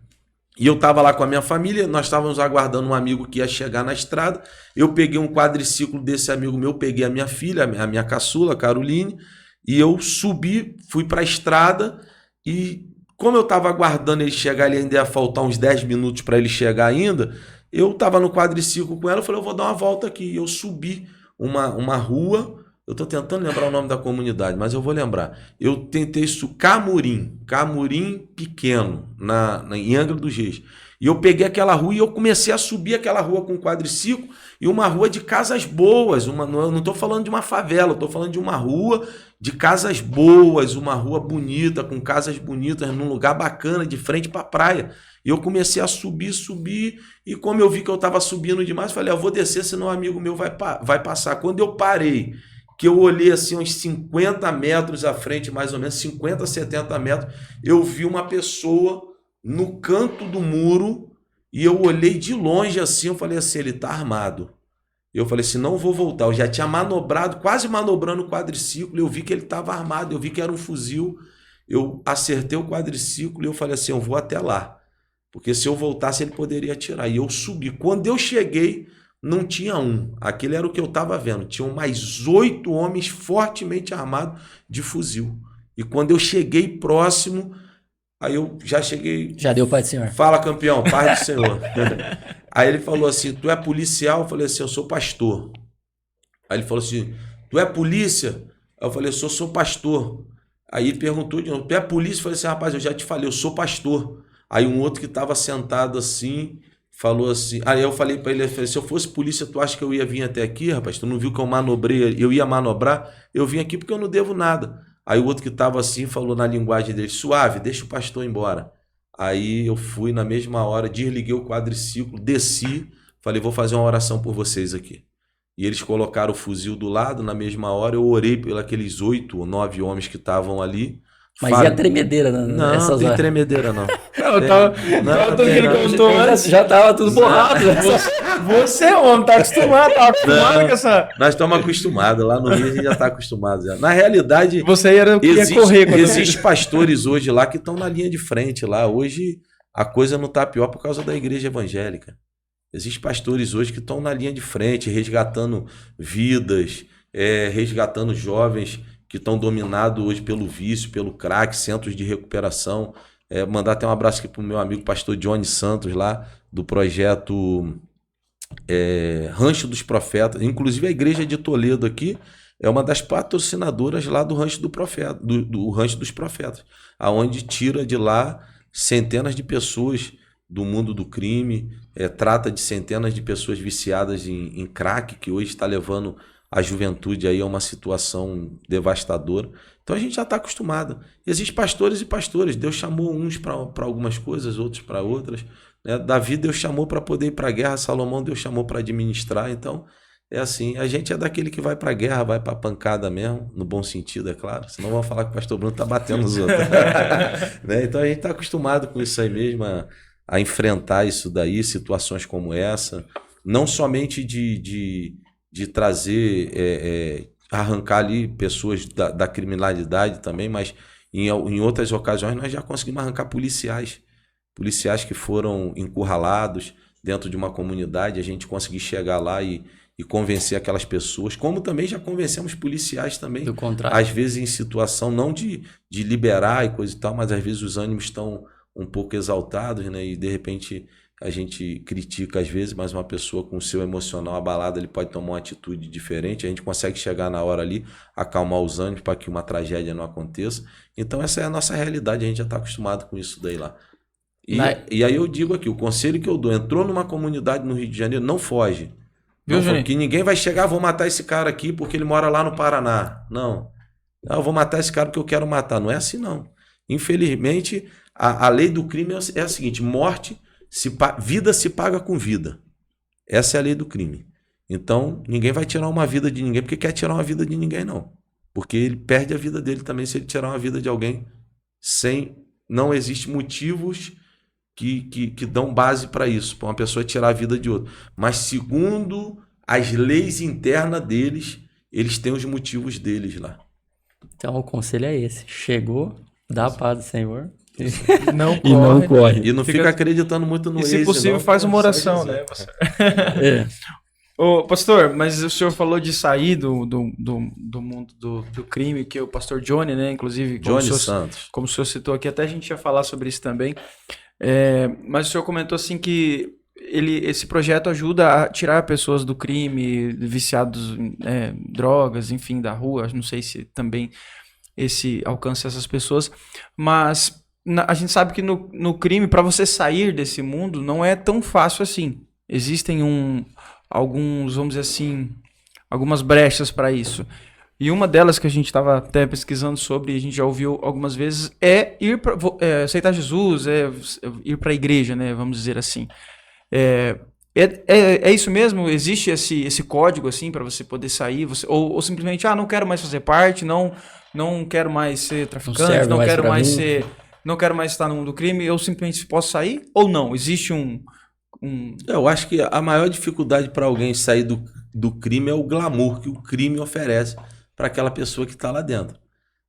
E eu estava lá com a minha família, nós estávamos aguardando um amigo que ia chegar na estrada, eu peguei um quadriciclo desse amigo meu, peguei a minha filha, a minha caçula, Caroline, e eu subi, fui para a estrada, e como eu estava aguardando ele chegar, ele ainda ia faltar uns 10 minutos para ele chegar ainda, eu estava no quadriciclo com ela, eu falei, eu vou dar uma volta aqui. Eu subi uma rua, eu estou tentando lembrar o nome da comunidade, mas eu vou lembrar. Eu tentei isso, Camurim Pequeno, em Angra dos Reis. E eu peguei aquela rua e eu comecei a subir aquela rua com quadriciclo, e uma rua de casas boas, eu não estou falando de uma favela, eu estou falando de uma rua de casas boas, uma rua bonita, com casas bonitas, num lugar bacana, de frente para a praia. E eu comecei a subir, e como eu vi que eu estava subindo demais, falei, eu vou descer, senão um amigo meu vai passar. Quando eu parei, que eu olhei assim uns 50 metros à frente, mais ou menos, 50, 70 metros, eu vi uma pessoa no canto do muro, e eu olhei de longe assim, eu falei assim, ele está armado. Eu falei assim, não vou voltar. Eu já tinha manobrado, quase manobrando o quadriciclo, eu vi que ele estava armado, eu vi que era um fuzil, eu acertei o quadriciclo e eu falei assim, eu vou até lá. Porque se eu voltasse, ele poderia atirar. E eu subi. Quando eu cheguei, não tinha um. Aquele era o que eu estava vendo. Tinham mais 8 homens fortemente armados de fuzil. E quando eu cheguei próximo, aí eu já cheguei... Já deu paz do Senhor. Fala, campeão, paz do Senhor. Aí ele falou assim, tu é policial? Eu falei assim, eu sou pastor. Aí ele falou assim, tu é polícia? Aí eu falei, eu sou pastor. Aí ele perguntou de novo, tu é polícia? Eu falei assim, rapaz, eu já te falei, eu sou pastor. Aí um outro que estava sentado assim, falou assim... Aí eu falei para ele, se eu fosse polícia, tu acha que eu ia vir até aqui, rapaz? Tu não viu que eu manobrei? Eu ia manobrar? Eu vim aqui porque eu não devo nada. Aí o outro que estava assim, falou na linguagem dele, suave, deixa o pastor embora. Aí eu fui na mesma hora, desliguei o quadriciclo, desci, falei, vou fazer uma oração por vocês aqui. E eles colocaram o fuzil do lado, na mesma hora eu orei pelos aqueles 8 ou 9 homens que estavam ali. Mas e a tremedeira nessas Não tem horas? tremedeira, não. Já tava tudo borrado. Você, homem, tá acostumado com essa... Nós estamos acostumados, lá no Rio a gente já está acostumado. Já. Na realidade, você era o que ia correr. Existem pastores hoje lá que estão na linha de frente lá. Hoje a coisa não está pior por causa da igreja evangélica. Existem pastores hoje que estão na linha de frente, resgatando vidas, resgatando jovens que estão dominados hoje pelo vício, pelo crack, centros de recuperação. Mandar até um abraço aqui para o meu amigo pastor Johnny Santos, lá do projeto Rancho dos Profetas. Inclusive a igreja de Toledo aqui é uma das patrocinadoras lá do Rancho do Profeta, do Rancho dos Profetas, aonde tira de lá centenas de pessoas do mundo do crime, trata de centenas de pessoas viciadas em crack, que hoje está levando a juventude aí é uma situação devastadora. Então a gente já está acostumado. Existem pastores e pastores. Deus chamou uns para algumas coisas, outros para outras. Davi Deus chamou para poder ir para a guerra. Salomão Deus chamou para administrar. Então é assim. A gente é daquele que vai para a guerra, vai para a pancada mesmo, no bom sentido, é claro. Senão vão falar que o pastor Bruno está batendo os outros. Então a gente está acostumado com isso aí mesmo, a enfrentar isso daí, situações como essa. Não somente de trazer, arrancar ali pessoas da criminalidade também, mas em outras ocasiões nós já conseguimos arrancar policiais que foram encurralados dentro de uma comunidade, a gente conseguir chegar lá e e convencer aquelas pessoas, como também já convencemos policiais também, Do contrário. às vezes em situação não de liberar e coisa e tal, mas às vezes os ânimos estão um pouco exaltados, né? E de repente a gente critica às vezes, mas uma pessoa com o seu emocional abalado, ele pode tomar uma atitude diferente, a gente consegue chegar na hora ali, acalmar os ânimos para que uma tragédia não aconteça. Então essa é a nossa realidade, a gente já está acostumado com isso daí lá. E aí eu digo aqui, o conselho que eu dou, entrou numa comunidade no Rio de Janeiro, não foge. Viu, Juninho? Que ninguém vai chegar, vou matar esse cara aqui porque ele mora lá no Paraná. Não. Eu vou matar esse cara porque eu quero matar. Não é assim, não. Infelizmente, a lei do crime é a seguinte: vida se paga com vida. Essa é a lei do crime. Então, ninguém vai tirar uma vida de ninguém porque quer tirar uma vida de ninguém, não. Porque ele perde a vida dele também se ele tirar uma vida de alguém sem... Não existem motivos que dão base para isso, para uma pessoa tirar a vida de outra. Mas segundo as leis internas deles, eles têm os motivos deles lá. Então o conselho é esse. Chegou, dá a paz do Senhor. Não E não corre. E não fica acreditando muito no E se Waze, possível, não, faz uma só oração, dizer. né? pastor? É. Ô, pastor, mas o senhor falou de sair do mundo do crime, que é o pastor Johnny, né? Inclusive, Johnny Santos. como o senhor citou aqui, até a gente ia falar sobre isso também. Mas o senhor comentou assim que esse projeto ajuda a tirar pessoas do crime, viciados em drogas, enfim, da rua. Não sei se também esse alcança essas pessoas, mas a gente sabe que no crime, para você sair desse mundo, não é tão fácil assim. Existem alguns, vamos dizer assim, algumas brechas para isso. E uma delas que a gente estava até pesquisando sobre, e a gente já ouviu algumas vezes, é aceitar Jesus, ir para a igreja, né? Vamos dizer assim. É isso mesmo? Existe esse código assim para você poder sair? Ou simplesmente, não quero mais fazer parte, não quero mais ser traficante, não quero mais estar no mundo do crime, eu simplesmente posso sair? Ou não? Existe Eu acho que a maior dificuldade para alguém sair do crime é o glamour que o crime oferece para aquela pessoa que está lá dentro.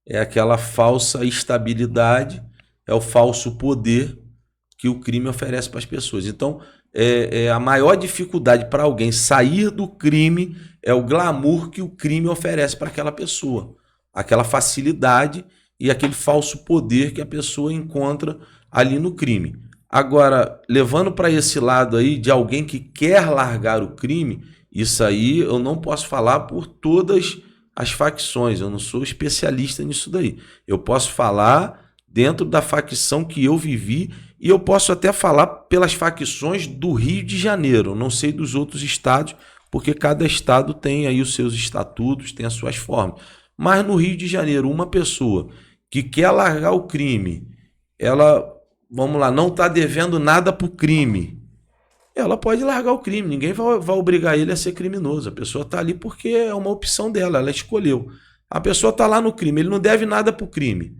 É aquela falsa estabilidade, é o falso poder que o crime oferece para as pessoas. Então, a maior dificuldade para alguém sair do crime é o glamour que o crime oferece para aquela pessoa. Aquela facilidade e aquele falso poder que a pessoa encontra ali no crime. Agora, levando para esse lado aí de alguém que quer largar o crime, isso aí eu não posso falar por todas as facções, eu não sou especialista nisso daí. Eu posso falar dentro da facção que eu vivi e eu posso até falar pelas facções do Rio de Janeiro, eu não sei dos outros estados, porque cada estado tem aí os seus estatutos, tem as suas formas. Mas no Rio de Janeiro, uma pessoa que quer largar o crime, ela... Vamos lá, não está devendo nada para o crime. Ela pode largar o crime, ninguém vai obrigar ele a ser criminoso. A pessoa está ali porque é uma opção dela, ela escolheu. A pessoa está lá no crime, ele não deve nada para o crime.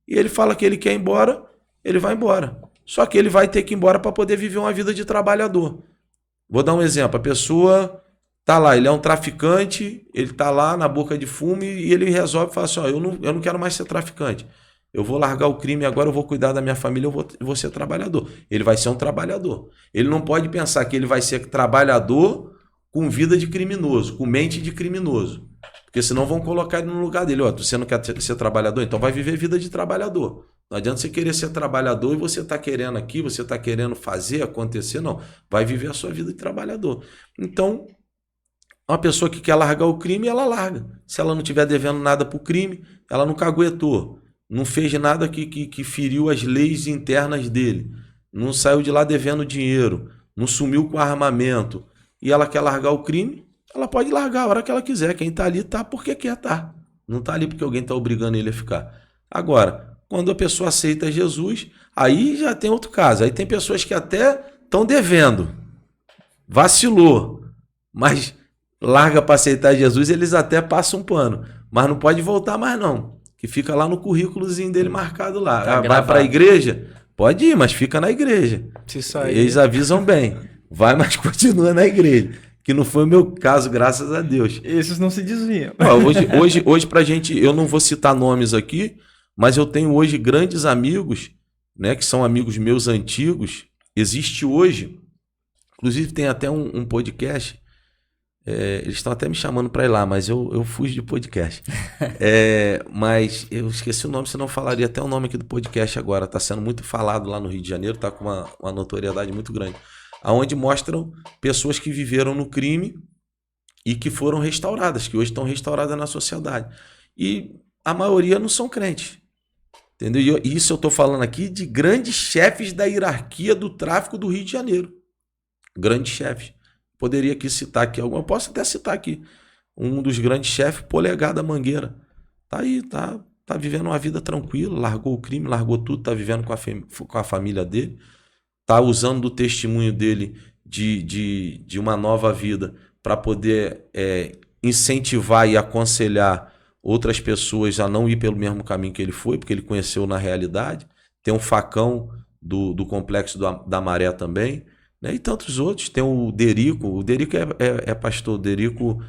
E ele fala que ele quer ir embora, ele vai embora. Só que ele vai ter que ir embora para poder viver uma vida de trabalhador. Vou dar um exemplo, a pessoa está lá, ele é um traficante, ele está lá na boca de fumo e ele resolve falar assim, eu não quero mais ser traficante. Eu vou largar o crime agora, eu vou cuidar da minha família, eu vou ser trabalhador. Ele vai ser um trabalhador. Ele não pode pensar que ele vai ser trabalhador com vida de criminoso, com mente de criminoso. Porque senão vão colocar ele no lugar dele. Você não quer ser trabalhador? Então vai viver vida de trabalhador. Não adianta você querer ser trabalhador e você está querendo aqui, você está querendo fazer acontecer, não. Vai viver a sua vida de trabalhador. Então, uma pessoa que quer largar o crime, ela larga. Se ela não estiver devendo nada para o crime, ela não caguetou. Não fez nada que feriu as leis internas dele, não saiu de lá devendo dinheiro, não sumiu com armamento, e ela quer largar o crime, ela pode largar a hora que ela quiser. Quem está ali está porque quer estar, não está ali porque alguém está obrigando ele a ficar. Agora, quando a pessoa aceita Jesus, aí já tem outro caso. Aí tem pessoas que até estão devendo, vacilou, mas larga para aceitar Jesus, eles até passam um pano, mas não pode voltar mais não. Que fica lá no currículozinho dele marcado lá. Tá vai para a igreja? Pode ir, mas fica na igreja. Se sair. Eles avisam bem. Vai, mas continua na igreja. Que não foi o meu caso, graças a Deus. Esses não se desviam. Hoje pra gente, eu não vou citar nomes aqui, mas eu tenho hoje grandes amigos, né, que são amigos meus antigos. Existe hoje, inclusive tem até um podcast Eles estão até me chamando para ir lá, mas eu fujo de podcast. Mas eu esqueci o nome, senão eu falaria até o nome aqui do podcast agora. Está sendo muito falado lá no Rio de Janeiro, está com uma notoriedade muito grande. Onde mostram pessoas que viveram no crime e que foram restauradas, que hoje estão restauradas na sociedade. E a maioria não são crentes. Entendeu? E isso eu estou falando aqui de grandes chefes da hierarquia do tráfico do Rio de Janeiro. Grandes chefes. Poderia aqui citar aqui algum, eu posso até citar aqui. Um dos grandes chefes, Polegar da Mangueira. Tá aí, tá vivendo uma vida tranquila, largou o crime, largou tudo, tá vivendo com a família dele, tá usando do testemunho dele de uma nova vida para poder incentivar e aconselhar outras pessoas a não ir pelo mesmo caminho que ele foi, porque ele conheceu na realidade. Tem um facão do Complexo da Maré também, né? E tantos outros. Tem o Derico é pastor, o Derico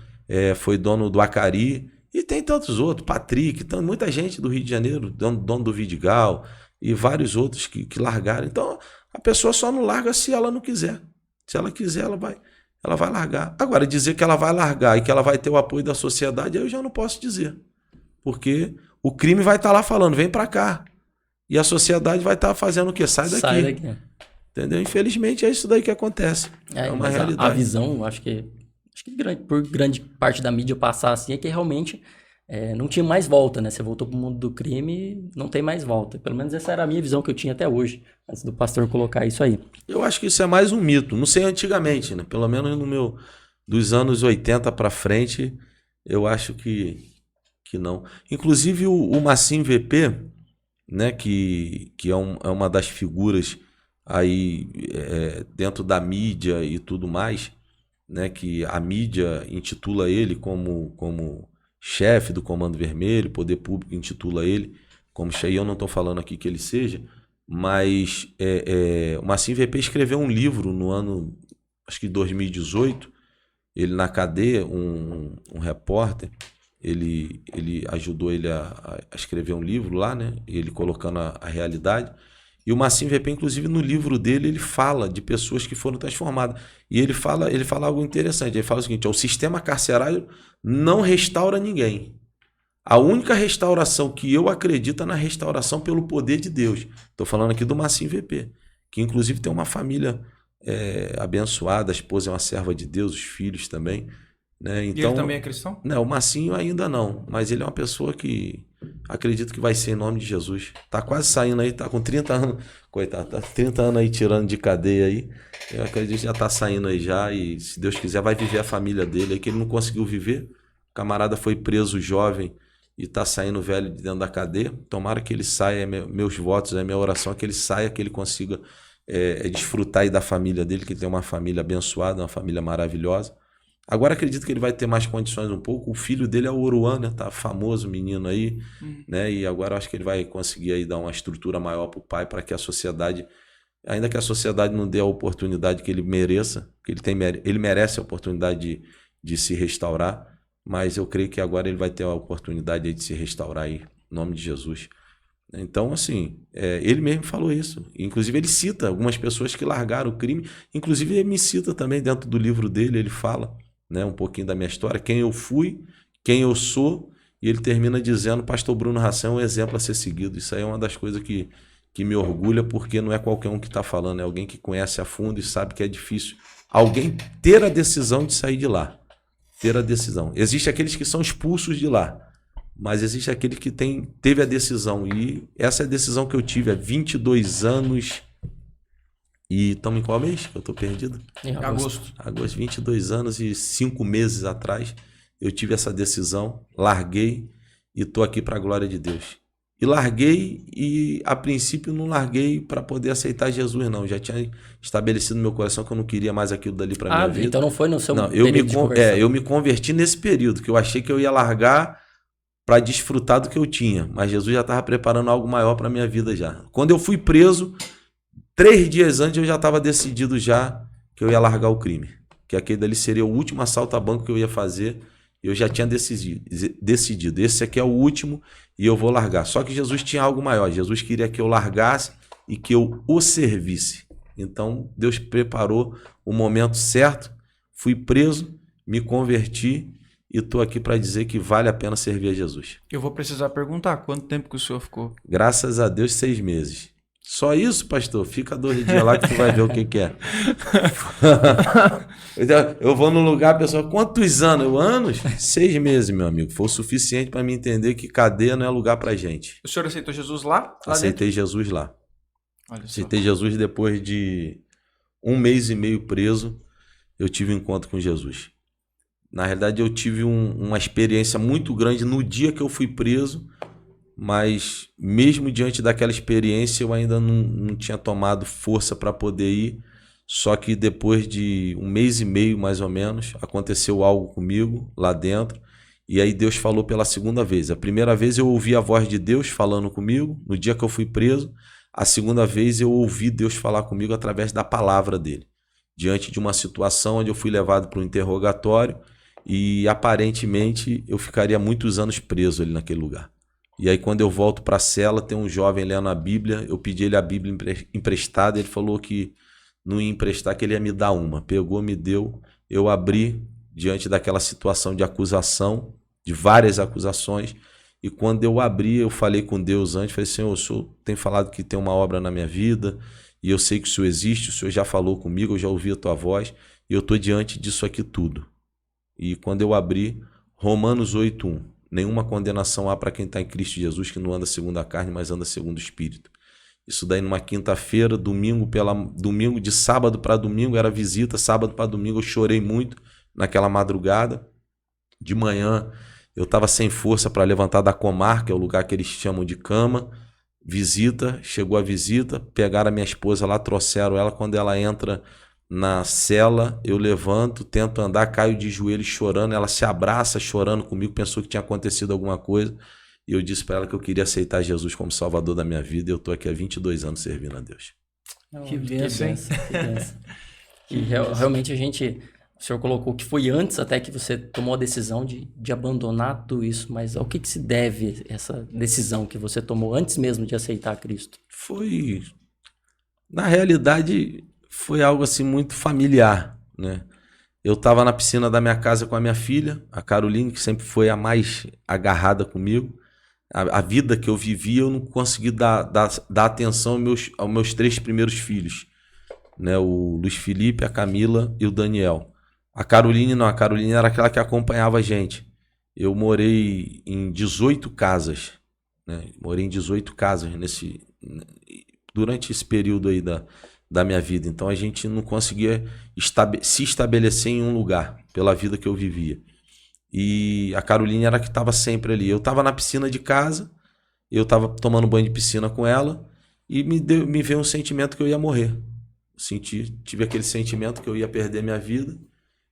foi dono do Acari, e tem tantos outros, Patrick, muita gente do Rio de Janeiro, dono do Vidigal, e vários outros que largaram. Então, a pessoa só não larga se ela não quiser. Se ela quiser, ela vai largar. Agora, dizer que ela vai largar e que ela vai ter o apoio da sociedade, eu já não posso dizer. Porque o crime vai estar lá falando, vem pra cá. E a sociedade vai estar fazendo o quê? Sai daqui. Sai daqui. Entendeu? Infelizmente, é isso daí que acontece. É uma realidade. A visão, acho que por grande parte da mídia passar assim, é que realmente não tinha mais volta, né? Você voltou pro mundo do crime, não tem mais volta. Pelo menos essa era a minha visão que eu tinha até hoje, antes do pastor colocar isso aí. Eu acho que isso é mais um mito. Não sei antigamente, né? Pelo menos dos anos 80 para frente, eu acho que não. Inclusive o Massim VP, né? Que é uma das figuras aí dentro da mídia e tudo mais, né? Que a mídia intitula ele como chefe do Comando Vermelho, o poder público intitula ele como chefe. Eu não estou falando aqui que ele seja, mas o Massim VP escreveu um livro no ano, acho que 2018, ele na cadeia, um repórter, ele ajudou ele a escrever um livro lá, né? Ele colocando a realidade. E o Massim VP, inclusive, no livro dele, ele fala de pessoas que foram transformadas. E ele fala algo interessante. Ele fala o seguinte: o sistema carcerário não restaura ninguém. A única restauração que eu acredito é na restauração pelo poder de Deus. Estou falando aqui do Massim VP, que inclusive tem uma família abençoada, a esposa é uma serva de Deus, os filhos também. Né? Então, e ele também é cristão? Não, o Massinho ainda não, mas ele é uma pessoa que acredito que vai ser em nome de Jesus. Tá quase saindo aí, tá com 30 anos, coitado, tá 30 anos aí tirando de cadeia aí. Eu acredito que já tá saindo aí já e se Deus quiser vai viver a família dele aí, que ele não conseguiu viver. O camarada foi preso jovem e tá saindo velho de dentro da cadeia. Tomara que ele saia, meus votos, minha oração é que ele saia, que ele consiga desfrutar aí da família dele, que ele tem uma família abençoada, uma família maravilhosa. Agora acredito que ele vai ter mais condições um pouco. O filho dele é o Oruan, né? Tá famoso menino aí, né? E agora acho que ele vai conseguir aí dar uma estrutura maior pro pai, para que a sociedade, ainda que a sociedade não dê a oportunidade que ele mereça, que ele merece a oportunidade de se restaurar, mas eu creio que agora ele vai ter a oportunidade aí de se restaurar aí, em nome de Jesus. Então, assim, ele mesmo falou isso. Inclusive, ele cita algumas pessoas que largaram o crime. Inclusive, ele me cita também dentro do livro dele, ele fala, né, um pouquinho da minha história, quem eu fui, quem eu sou, e ele termina dizendo: Pastor Bruno Ração é um exemplo a ser seguido. Isso aí é uma das coisas que me orgulha, porque não é qualquer um que está falando, é alguém que conhece a fundo e sabe que é difícil alguém ter a decisão de sair de lá, ter a decisão. Existem aqueles que são expulsos de lá, mas existe aquele que teve a decisão, e essa é a decisão que eu tive há 22 anos. E estamos em qual mês? Que eu estou perdido? Em agosto. Agosto, 22 anos e 5 meses atrás, eu tive essa decisão, larguei e estou aqui para a glória de Deus. E larguei e, a princípio, não larguei para poder aceitar Jesus, não. Já tinha estabelecido no meu coração que eu não queria mais aquilo dali para minha vida. Então não foi no seu período de conversão. Eu me converti nesse período, que eu achei que eu ia largar para desfrutar do que eu tinha. Mas Jesus já estava preparando algo maior para minha vida já. Quando eu fui preso, 3 dias antes eu já estava decidido já que eu ia largar o crime. Que aquele dali seria o último assalto a banco que eu ia fazer. Eu já tinha decidido. Esse aqui é o último e eu vou largar. Só que Jesus tinha algo maior. Jesus queria que eu largasse e que eu o servisse. Então Deus preparou o momento certo. Fui preso, me converti e estou aqui para dizer que vale a pena servir a Jesus. Eu vou precisar perguntar quanto tempo que o senhor ficou. Graças a Deus, 6 meses. Só isso, pastor? Fica 2 dias lá que tu vai ver o que é. Eu vou num lugar, a pessoa, quantos anos? Anos? 6 meses, meu amigo. Foi o suficiente para me entender que cadeia não é lugar pra gente. O senhor aceitou Jesus lá? Aceitei Jesus lá. Olha só. Aceitei Jesus depois de 1 mês e meio preso, eu tive um encontro com Jesus. Na realidade, eu tive uma experiência muito grande no dia que eu fui preso, mas mesmo diante daquela experiência, eu ainda não tinha tomado força para poder ir. Só que depois de 1 mês e meio, mais ou menos, aconteceu algo comigo lá dentro. E aí Deus falou pela segunda vez. A primeira vez eu ouvi a voz de Deus falando comigo, no dia que eu fui preso. A segunda vez eu ouvi Deus falar comigo através da palavra dele. Diante de uma situação onde eu fui levado para um interrogatório e aparentemente eu ficaria muitos anos preso ali naquele lugar. E aí quando eu volto para a cela, tem um jovem lendo a Bíblia, eu pedi ele a Bíblia emprestada, ele falou que não ia emprestar, que ele ia me dar uma. Pegou, me deu, eu abri diante daquela situação de acusação, de várias acusações, e quando eu abri, eu falei com Deus antes, falei, Senhor, o Senhor tem falado que tem uma obra na minha vida, e eu sei que o Senhor existe, o Senhor já falou comigo, eu já ouvi a tua voz, e eu estou diante disso aqui tudo. E quando eu abri, Romanos 8:1, nenhuma condenação há para quem está em Cristo Jesus, que não anda segundo a carne, mas anda segundo o Espírito. Isso daí numa quinta-feira, domingo, de sábado para domingo, era visita, sábado para domingo eu chorei muito naquela madrugada. De manhã eu estava sem força para levantar da comar, que é o lugar que eles chamam de cama. Visita, chegou a visita, pegaram a minha esposa lá, trouxeram ela. Quando ela entra na cela, eu levanto, tento andar, caio de joelhos chorando, ela se abraça chorando comigo, pensou que tinha acontecido alguma coisa. E eu disse para ela que eu queria aceitar Jesus como Salvador da minha vida, e eu estou aqui há 22 anos servindo a Deus. Que bênção, hein? Que bênção. E realmente o senhor colocou que foi antes até que você tomou a decisão de abandonar tudo isso, mas ao que se deve essa decisão que você tomou antes mesmo de aceitar Cristo? Na realidade, foi algo assim muito familiar, né? Eu estava na piscina da minha casa com a minha filha, a Caroline, que sempre foi a mais agarrada comigo. A vida que eu vivia, eu não consegui dar atenção aos meus 3 primeiros filhos, né? O Luiz Felipe, a Camila e o Daniel. A Caroline não, a Caroline era aquela que acompanhava a gente. Eu morei em 18 casas, né? Morei em 18 casas durante esse período aí da minha vida. Então a gente não conseguia se estabelecer em um lugar pela vida que eu vivia. E a Caroline era a que estava sempre ali. Eu estava na piscina de casa, eu estava tomando banho de piscina com ela e me veio um sentimento que eu ia morrer. Tive aquele sentimento que eu ia perder minha vida.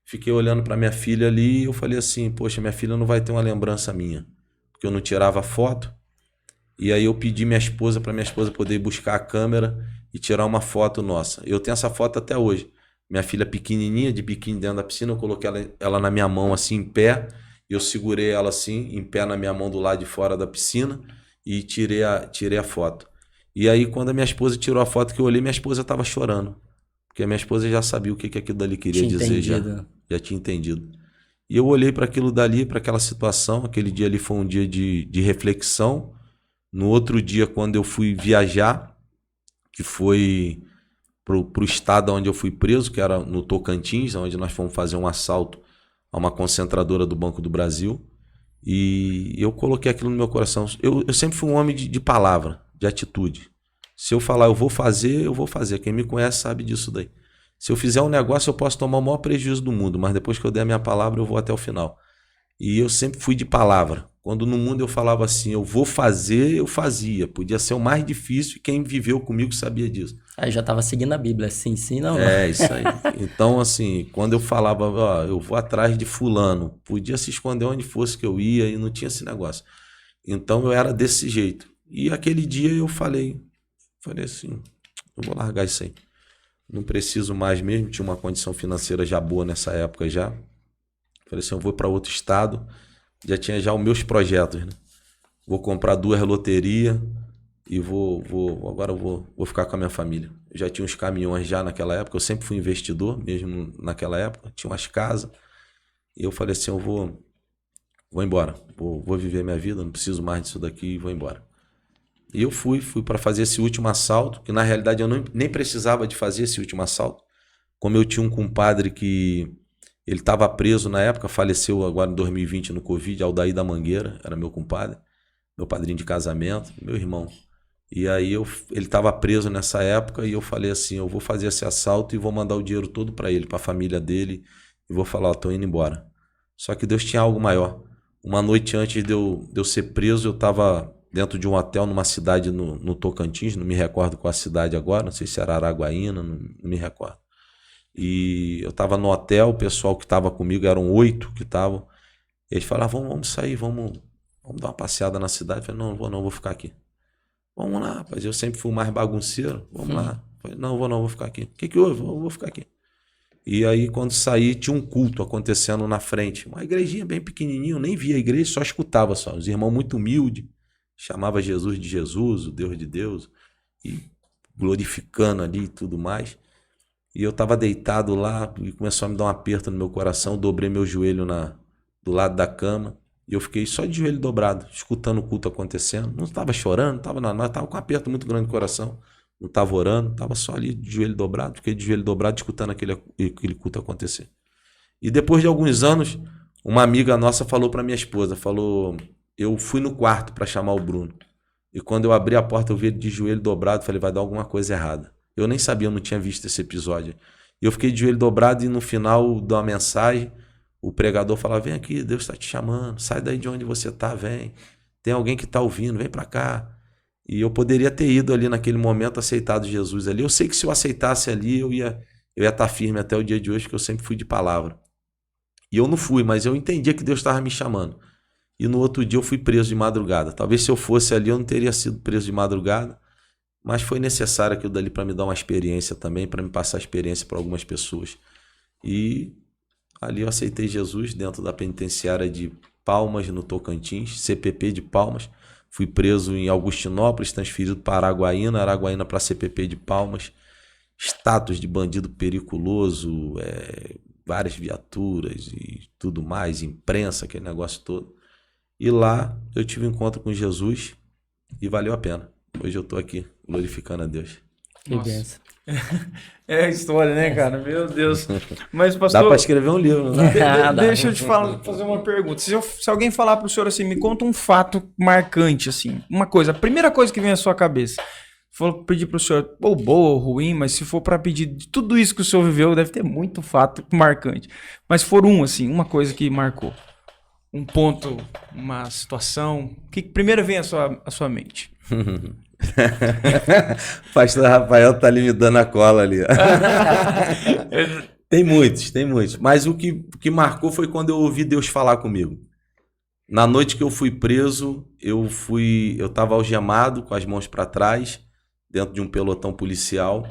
Fiquei olhando para minha filha ali e eu falei assim, poxa, minha filha não vai ter uma lembrança minha, porque eu não tirava foto. E aí eu pedi para minha esposa poder buscar a câmera e tirar uma foto nossa. Eu tenho essa foto até hoje. Minha filha pequenininha, de biquíni dentro da piscina, eu coloquei ela na minha mão assim, em pé. Eu segurei ela assim, em pé na minha mão do lado de fora da piscina e tirei a foto. E aí quando a minha esposa tirou a foto que eu olhei, minha esposa estava chorando. Porque a minha esposa já sabia o que aquilo dali queria dizer, já tinha entendido. E eu olhei para aquilo dali, para aquela situação. Aquele dia ali foi um dia de reflexão. No outro dia, quando eu fui viajar, que foi pro estado onde eu fui preso, que era no Tocantins, onde nós fomos fazer um assalto a uma concentradora do Banco do Brasil. E eu coloquei aquilo no meu coração. Eu sempre fui um homem de palavra, de atitude. Se eu falar eu vou fazer, eu vou fazer. Quem me conhece sabe disso daí. Se eu fizer um negócio, eu posso tomar o maior prejuízo do mundo, mas depois que eu der a minha palavra, eu vou até o final. E eu sempre fui de palavra. Quando no mundo eu falava assim, eu vou fazer, eu fazia. Podia ser o mais difícil e quem viveu comigo sabia disso. Aí já estava seguindo a Bíblia, sim, não. É, isso aí. Então, assim, quando eu falava, ó, eu vou atrás de fulano, podia se esconder onde fosse que eu ia e não tinha esse negócio. Então eu era desse jeito. E aquele dia eu falei assim, eu vou largar isso aí. Não preciso mais mesmo, tinha uma condição financeira já boa nessa época já. Falei assim, eu vou para outro estado, já tinha já os meus projetos, né? Vou comprar 2 loterias e agora eu vou ficar com a minha família. Eu já tinha uns caminhões já naquela época, eu sempre fui investidor, mesmo naquela época, tinha umas casas. E eu falei assim, eu vou embora, vou viver minha vida, não preciso mais disso daqui e vou embora. E eu fui para fazer esse último assalto, que na realidade eu nem precisava de fazer esse último assalto. Como eu tinha um compadre que ele estava preso na época, faleceu agora em 2020 no Covid, Aldair da Mangueira, era meu compadre, meu padrinho de casamento, meu irmão. E aí ele estava preso nessa época e eu falei assim, eu vou fazer esse assalto e vou mandar o dinheiro todo para ele, para a família dele, e vou falar, ó, tô indo embora. Só que Deus tinha algo maior. Uma noite antes de eu ser preso, eu estava dentro de um hotel numa cidade no Tocantins, não me recordo qual a cidade agora, não sei se era Araguaína, não me recordo. E eu estava no hotel, o pessoal que estava comigo, eram 8 que estavam, eles falaram, vamos sair, vamos dar uma passeada na cidade. Eu falei, não, vou ficar aqui. Vamos lá, rapaz, eu sempre fui mais bagunceiro, vamos lá. Eu falei, não, vou ficar aqui. O que houve? Eu vou ficar aqui. E aí, quando saí, tinha um culto acontecendo na frente. Uma igrejinha bem pequenininha, eu nem via a igreja, só escutava só. Os irmãos muito humildes, chamava Jesus de Jesus, o Deus de Deus, e glorificando ali e tudo mais. E eu estava deitado lá e começou a me dar um aperto no meu coração, eu dobrei meu joelho do lado da cama e eu fiquei só de joelho dobrado, escutando o culto acontecendo. Não estava chorando, não estava nada, estava com um aperto muito grande no coração. Não estava orando, estava só ali de joelho dobrado. Fiquei de joelho dobrado escutando aquele culto acontecer. E depois de alguns anos, uma amiga nossa falou para minha esposa, eu fui no quarto para chamar o Bruno. E quando eu abri a porta, eu vi ele de joelho dobrado, falei, vai dar alguma coisa errada. Eu nem sabia, eu não tinha visto esse episódio. E eu fiquei de joelho dobrado e no final da mensagem, o pregador falava, vem aqui, Deus está te chamando, sai daí de onde você está, vem. Tem alguém que está ouvindo, vem para cá. E eu poderia ter ido ali naquele momento, aceitado Jesus ali. Eu sei que se eu aceitasse ali, eu ia estar firme até o dia de hoje, que eu sempre fui de palavra. E eu não fui, mas eu entendia que Deus estava me chamando. E no outro dia eu fui preso de madrugada. Talvez se eu fosse ali, eu não teria sido preso de madrugada, mas foi necessário aquilo dali para me dar uma experiência também, para me passar a experiência para algumas pessoas. E ali eu aceitei Jesus dentro da penitenciária de Palmas, no Tocantins, CPP de Palmas. Fui preso em Augustinópolis, transferido para Araguaína para CPP de Palmas. Status de bandido periculoso, várias viaturas e tudo mais, imprensa, aquele negócio todo. E lá eu tive um encontro com Jesus e valeu a pena. Hoje eu estou aqui glorificando a Deus. Que benção. É a história, né, cara? Meu Deus. Mas, pastor... Dá para escrever um livro, né? Deixa eu te fazer uma pergunta. Se alguém falar pro senhor assim, me conta um fato marcante, assim, uma coisa, a primeira coisa que vem à sua cabeça. Pedir pro senhor, ou boa ou ruim, mas se for para pedir de tudo isso que o senhor viveu, deve ter muito fato marcante. Mas se for assim, uma coisa que marcou, um ponto, uma situação, o que primeiro vem à sua mente? Pastor Rafael tá ali me dando a cola ali. Tem muitos. Mas o que marcou foi quando eu ouvi Deus falar comigo. Na noite que eu fui preso, eu estava algemado com as mãos para trás, dentro de um pelotão policial.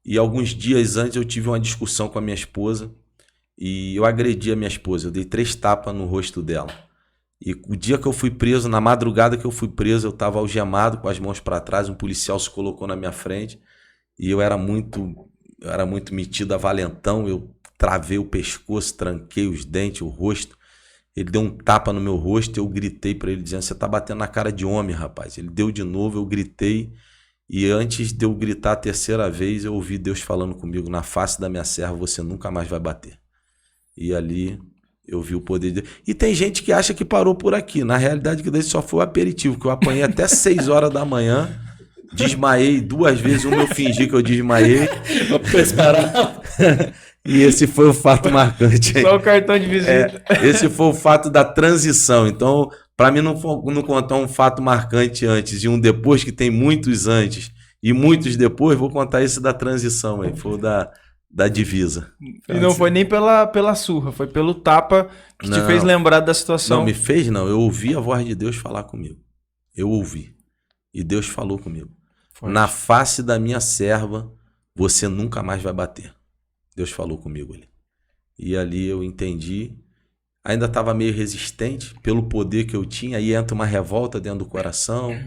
E alguns dias antes eu tive uma discussão com a minha esposa e eu agredi a minha esposa. Eu dei 3 tapas no rosto dela. E o dia que eu fui preso, na madrugada que eu fui preso, eu estava algemado com as mãos para trás, um policial se colocou na minha frente e eu era muito metido a valentão, eu travei o pescoço, tranquei os dentes, o rosto. Ele deu um tapa no meu rosto e eu gritei para ele dizendo, você tá batendo na cara de homem, rapaz. Ele deu de novo, eu gritei e antes de eu gritar a terceira vez, eu ouvi Deus falando comigo, na face da minha serva você nunca mais vai bater. E ali... eu vi o poder de Deus. E tem gente que acha que parou por aqui. Na realidade, que só foi o aperitivo, que eu apanhei até 6 horas da manhã, desmaiei 2 vezes, uma eu fingi que eu desmaiei. E esse foi o fato marcante. Só o cartão de visita. Esse foi o fato da transição. Então, para mim não contar um fato marcante antes e um depois, que tem muitos antes e muitos depois, vou contar esse da transição aí. Foi o da divisa. E não foi nem pela surra, foi pelo tapa que te fez lembrar da situação. Não me fez, não. Eu ouvi a voz de Deus falar comigo. Eu ouvi. E Deus falou comigo. Forte. Na face da minha serva, você nunca mais vai bater. Deus falou comigo ali. E ali eu entendi. Ainda estava meio resistente pelo poder que eu tinha. Aí entra uma revolta dentro do coração,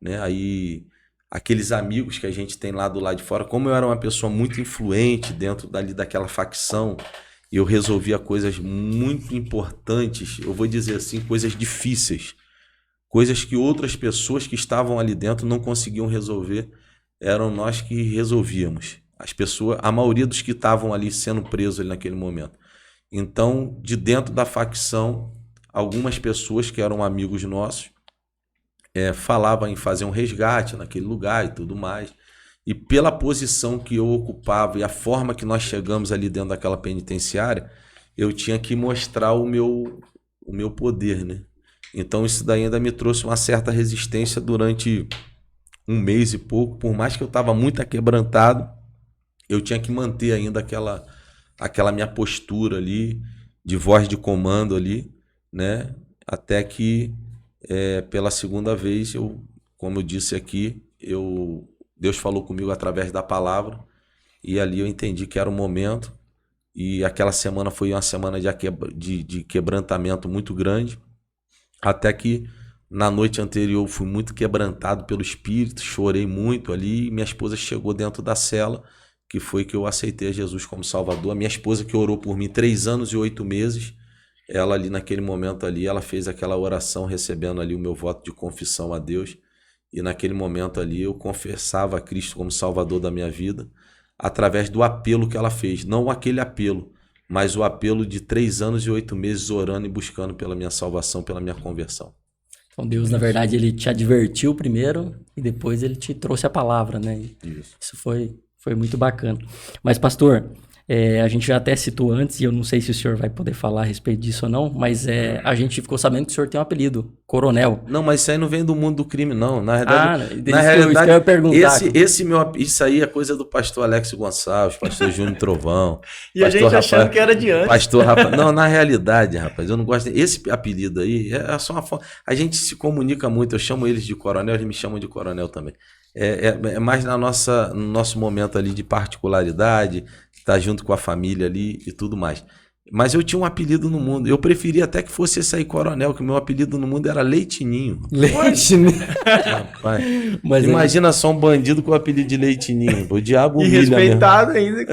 né? Aí... aqueles amigos que a gente tem lá do lado de fora, como eu era uma pessoa muito influente dentro daquela facção, eu resolvia coisas muito importantes, eu vou dizer assim, coisas difíceis, coisas que outras pessoas que estavam ali dentro não conseguiam resolver, eram nós que resolvíamos. As pessoas, a maioria dos que estavam ali sendo presos ali naquele momento. Então, de dentro da facção, algumas pessoas que eram amigos nossos falavam em fazer um resgate naquele lugar e tudo mais. E pela posição que eu ocupava e a forma que nós chegamos ali dentro daquela penitenciária, eu tinha que mostrar o meu poder, né? Então isso daí ainda me trouxe uma certa resistência durante um mês e pouco. Por mais que eu estava muito aquebrantado, eu tinha que manter ainda aquela minha postura ali, de voz de comando ali, né? Até que pela segunda vez, como eu disse aqui, Deus falou comigo através da palavra, e ali eu entendi que era o momento, e aquela semana foi uma semana de quebrantamento muito grande, até que na noite anterior eu fui muito quebrantado pelo Espírito, chorei muito ali, e minha esposa chegou dentro da cela, que foi que eu aceitei a Jesus como Salvador. A minha esposa, que orou por mim 3 anos e 8 meses, ela ali naquele momento ali, ela fez aquela oração recebendo ali o meu voto de confissão a Deus, e naquele momento ali eu confessava a Cristo como Salvador da minha vida, através do apelo que ela fez. Não aquele apelo, mas o apelo de 3 anos e 8 meses orando e buscando pela minha salvação, pela minha conversão. Então Deus, na verdade, ele te advertiu primeiro e depois ele te trouxe a palavra, né? Isso foi muito bacana. Mas, pastor, a gente já até citou antes, e eu não sei se o senhor vai poder falar a respeito disso ou não, mas a gente ficou sabendo que o senhor tem um apelido, Coronel. Não, mas isso aí não vem do mundo do crime, não. Na realidade, isso que eu ia perguntar. Isso aí é coisa do pastor Alex Gonçalves, pastor Júnior Trovão. E a gente achando que era de antes. Pastor Rafael. Não, na realidade, rapaz, eu não gosto. Esse apelido aí é só uma forma. A gente se comunica muito, eu chamo eles de Coronel, eles me chamam de Coronel também. É mais no nosso momento ali de particularidade, estar junto com a família ali e tudo mais. Mas eu tinha um apelido no mundo. Eu preferia até que fosse esse aí, Coronel, que o meu apelido no mundo era Leitinho. Leitinho. Rapaz, mas imagina só um bandido com o apelido de Leitinho. O diabo humilha mesmo. E respeitado ainda.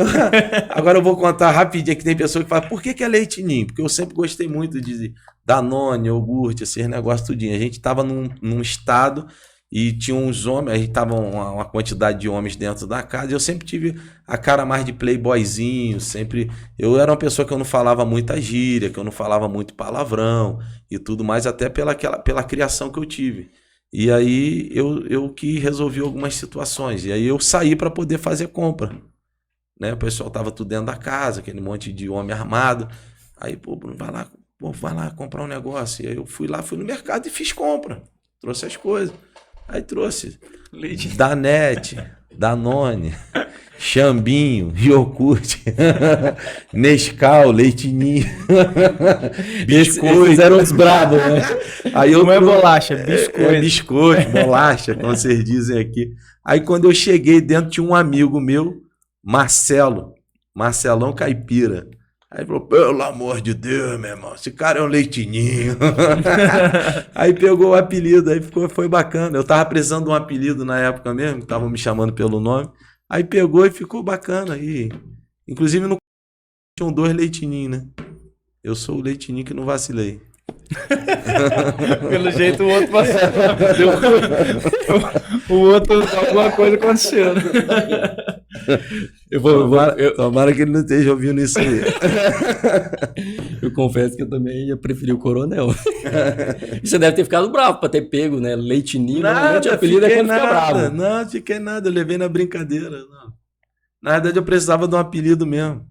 Agora eu vou contar rapidinho, que tem pessoa que fala, por que é Leitinho? Porque eu sempre gostei muito de Danone, iogurte, esses negócios tudinho. A gente estava num estado e tinha uns homens, a gente tava uma quantidade de homens dentro da casa, e eu sempre tive a cara mais de playboyzinho, sempre. Eu era uma pessoa que eu não falava muita gíria, que eu não falava muito palavrão e tudo mais, até pela criação que eu tive. E aí eu que resolvi algumas situações, e aí eu saí para poder fazer compra, né? O pessoal tava tudo dentro da casa, aquele monte de homem armado. Aí, Bruno, vai lá comprar um negócio. E aí eu fui no mercado e fiz compra, trouxe as coisas. Aí trouxe Danete, Danone, Xambinho, iogurte, Nescau, Leitinho, biscoito. Esses eram os bravos, né? Aí não é bolacha, é biscoito. Biscoito, bolacha, como vocês dizem aqui. Aí quando eu cheguei dentro, tinha um amigo meu, Marcelão Caipira. Aí falou, pelo amor de Deus, meu irmão, esse cara é um Leitinho. Aí pegou o apelido, aí foi bacana. Eu tava precisando de um apelido na época mesmo, que estavam me chamando pelo nome. Aí pegou e ficou bacana. Aí, inclusive no tinham 2 Leitinhos, né? Eu sou o Leitinho que não vacilei. Pelo jeito o outro passou. O outro, alguma coisa aconteceu. Tomara que ele não esteja ouvindo isso aí. Eu confesso que eu também ia preferir o Coronel. Você deve ter ficado bravo pra ter pego, né? Leitinho, normalmente o apelido é quando fica bravo. Não, fiquei nada, eu levei na brincadeira. Não. Na verdade, eu precisava de um apelido mesmo,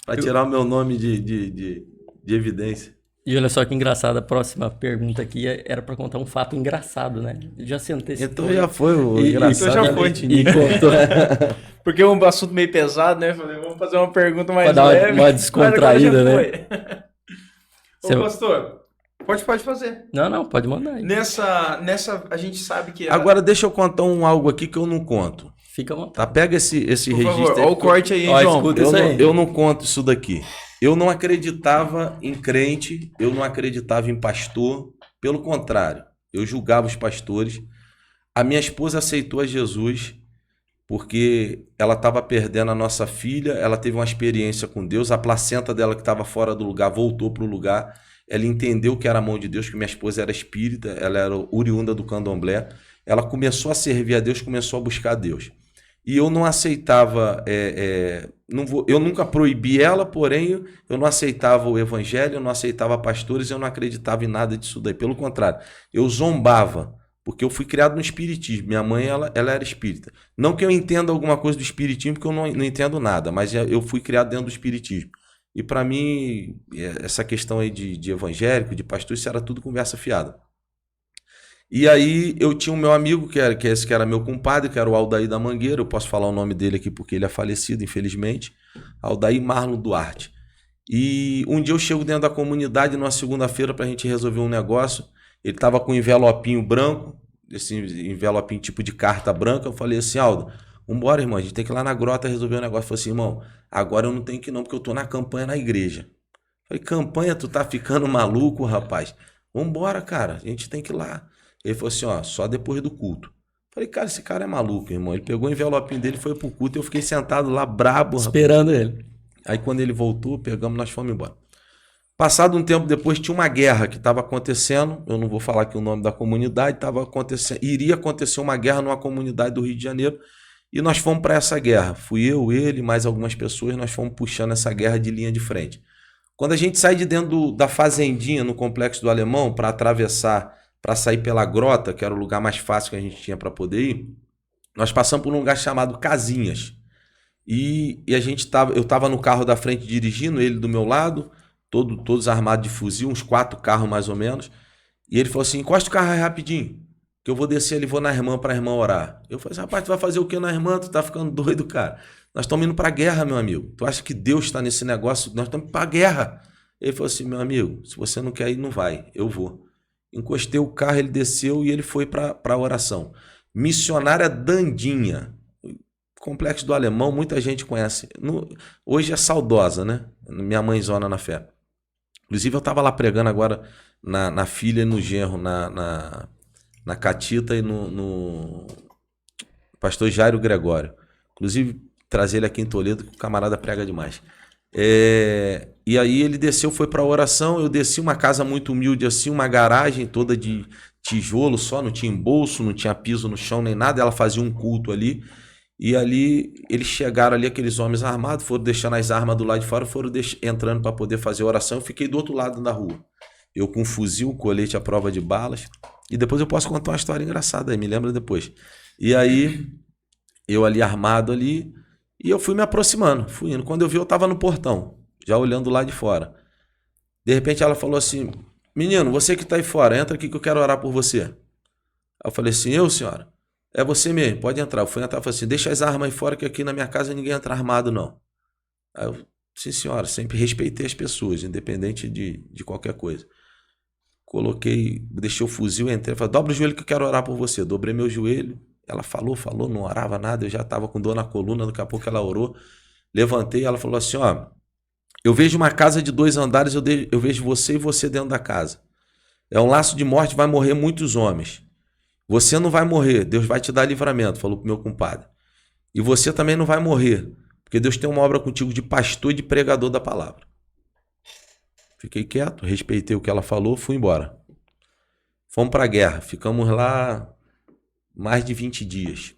pra tirar o meu nome de evidência. E olha só que engraçado, a próxima pergunta aqui era pra contar um fato engraçado, né? Já se antecipou. Então já foi o engraçado. Então já foi. E contou. Porque é um assunto meio pesado, né? Falei, vamos fazer uma pergunta mais pra dar leve. Uma descontraída, né? Ô, pastor, pode fazer. Não, pode mandar aí. Nessa a gente sabe que... Agora deixa eu contar algo aqui que eu não conto. Fica à vontade. Tá, pega esse registro aí. Olha o corte aí, hein, João? Escuta isso aí. Eu não conto isso daqui. Eu não acreditava em crente, eu não acreditava em pastor. Pelo contrário, eu julgava os pastores. A minha esposa aceitou a Jesus porque ela estava perdendo a nossa filha, ela teve uma experiência com Deus, a placenta dela que estava fora do lugar voltou para o lugar, ela entendeu que era a mão de Deus, que minha esposa era espírita, ela era oriunda do candomblé, ela começou a servir a Deus, começou a buscar a Deus. E eu não aceitava, eu nunca proibi ela, porém eu não aceitava o evangelho, eu não aceitava pastores, eu não acreditava em nada disso daí. Pelo contrário, eu zombava, porque eu fui criado no espiritismo. Minha mãe, ela era espírita. Não que eu entenda alguma coisa do espiritismo, porque eu não entendo nada, mas eu fui criado dentro do espiritismo. E para mim, essa questão aí de evangélico, de pastor, isso era tudo conversa fiada. E aí eu tinha o meu amigo, que era meu compadre, que era o Aldair da Mangueira, eu posso falar o nome dele aqui porque ele é falecido, infelizmente, Aldair Marlon Duarte. E um dia eu chego dentro da comunidade, numa segunda-feira, para a gente resolver um negócio, ele estava com um envelopinho branco, esse envelopinho tipo de carta branca, eu falei assim, Aldo, vambora, irmão, a gente tem que ir lá na grota resolver um negócio. Eu falei assim, irmão, agora eu não tenho que ir não, porque eu tô na campanha na igreja. Eu falei, campanha? Tu tá ficando maluco, rapaz? Vambora, cara, a gente tem que ir lá. Ele falou assim, ó, só depois do culto. Falei, cara, esse cara é maluco, irmão. Ele pegou o envelopinho dele e foi pro culto. Eu fiquei sentado lá, brabo. Esperando rapaz. ele. Aí quando ele voltou, pegamos, nós fomos embora. Passado um tempo depois, tinha uma guerra que estava acontecendo. Eu não vou falar aqui o nome da comunidade. Iria acontecer uma guerra numa comunidade do Rio de Janeiro. E nós fomos para essa guerra. Fui eu, ele, mais algumas pessoas. Nós fomos puxando essa guerra de linha de frente. Quando a gente sai de dentro da fazendinha, no Complexo do Alemão, para atravessar, para sair pela grota, que era o lugar mais fácil que a gente tinha para poder ir, nós passamos por um lugar chamado Casinhas. E eu estava no carro da frente dirigindo, ele do meu lado, todos armados de fuzil, uns 4 carros mais ou menos. E ele falou assim, encosta o carro aí rapidinho, que eu vou descer ali, vou na irmã para a irmã orar. Eu falei assim, rapaz, tu vai fazer o que na irmã? Tu tá ficando doido, cara. Nós estamos indo para a guerra, meu amigo. Tu acha que Deus está nesse negócio? Nós estamos para a guerra. Ele falou assim, meu amigo, se você não quer ir, não vai, eu vou. Encostei o carro, ele desceu e ele foi para a oração. Missionária Dandinha, Complexo do Alemão, muita gente conhece. Hoje é saudosa, né? Minha mãezona na fé. Inclusive eu estava lá pregando agora na filha e no genro, na Catita e no pastor Jairo Gregório. Inclusive trazer ele aqui em Toledo, que o camarada prega demais. E aí ele desceu, foi para a oração. Eu desci, uma casa muito humilde assim, uma garagem toda de tijolo só, não tinha embolso, não tinha piso no chão nem nada. Ela fazia um culto ali. E ali eles chegaram ali, aqueles homens armados, foram deixando as armas do lado de fora, foram entrando para poder fazer a oração. Eu fiquei do outro lado da rua, eu com um fuzil, colete à prova de balas. E depois eu posso contar uma história engraçada aí, me lembra depois. E aí eu ali armado ali, e eu fui me aproximando, fui indo. Quando eu vi, eu estava no portão, já olhando lá de fora. De repente ela falou assim, menino, você que está aí fora, entra aqui que eu quero orar por você. Aí eu falei assim, eu, senhora? É você mesmo, pode entrar. Eu fui entrar e falei assim, deixa as armas aí fora que aqui na minha casa ninguém entra armado não. Aí eu, sim senhora, sempre respeitei as pessoas, independente de qualquer coisa. Coloquei, deixei o fuzil, entrei, falei, dobra o joelho que eu quero orar por você. Dobrei meu joelho, ela falou, não orava nada, eu já estava com dor na coluna, daqui a pouco ela orou. Levantei, ela falou assim, ó, eu vejo uma casa de 2 andares, eu vejo você e você dentro da casa. É um laço de morte, vai morrer muitos homens. Você não vai morrer, Deus vai te dar livramento, falou pro meu compadre. E você também não vai morrer, porque Deus tem uma obra contigo de pastor e de pregador da palavra. Fiquei quieto, respeitei o que ela falou, fui embora. Fomos para a guerra, ficamos lá mais de 20 dias.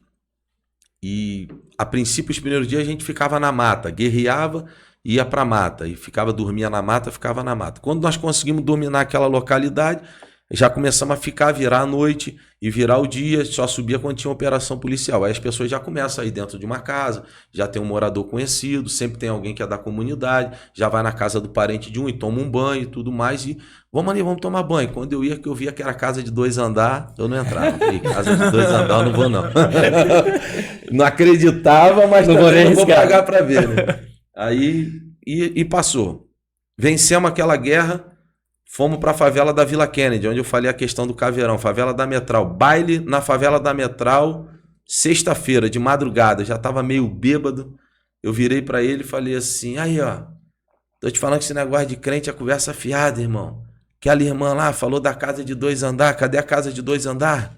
E a princípio, os primeiros dias a gente ficava na mata, guerreava, ia para a mata, e dormia na mata, ficava na mata. Quando nós conseguimos dominar aquela localidade, já começamos a virar a noite e virar o dia, só subia quando tinha operação policial. Aí as pessoas já começam a ir dentro de uma casa, já tem um morador conhecido, sempre tem alguém que é da comunidade, já vai na casa do parente de um e toma um banho e tudo mais. E vamos ali, vamos tomar banho. Quando eu ia, que eu via que era casa de 2 andares, eu não entrava. Falei, casa de 2 andares eu não vou não. Não acreditava, mas não vou pagar para ver. Né? Aí e passou. Vencemos aquela guerra. Fomos para a favela da Vila Kennedy, onde eu falei a questão do caveirão, favela da Metral. Baile na favela da Metral, sexta-feira, de madrugada. Já estava meio bêbado. Eu virei para ele e falei assim, aí ó, tô te falando que esse negócio de crente é conversa fiada, irmão. Aquela irmã lá falou da casa de 2 andares, cadê a casa de 2 andares?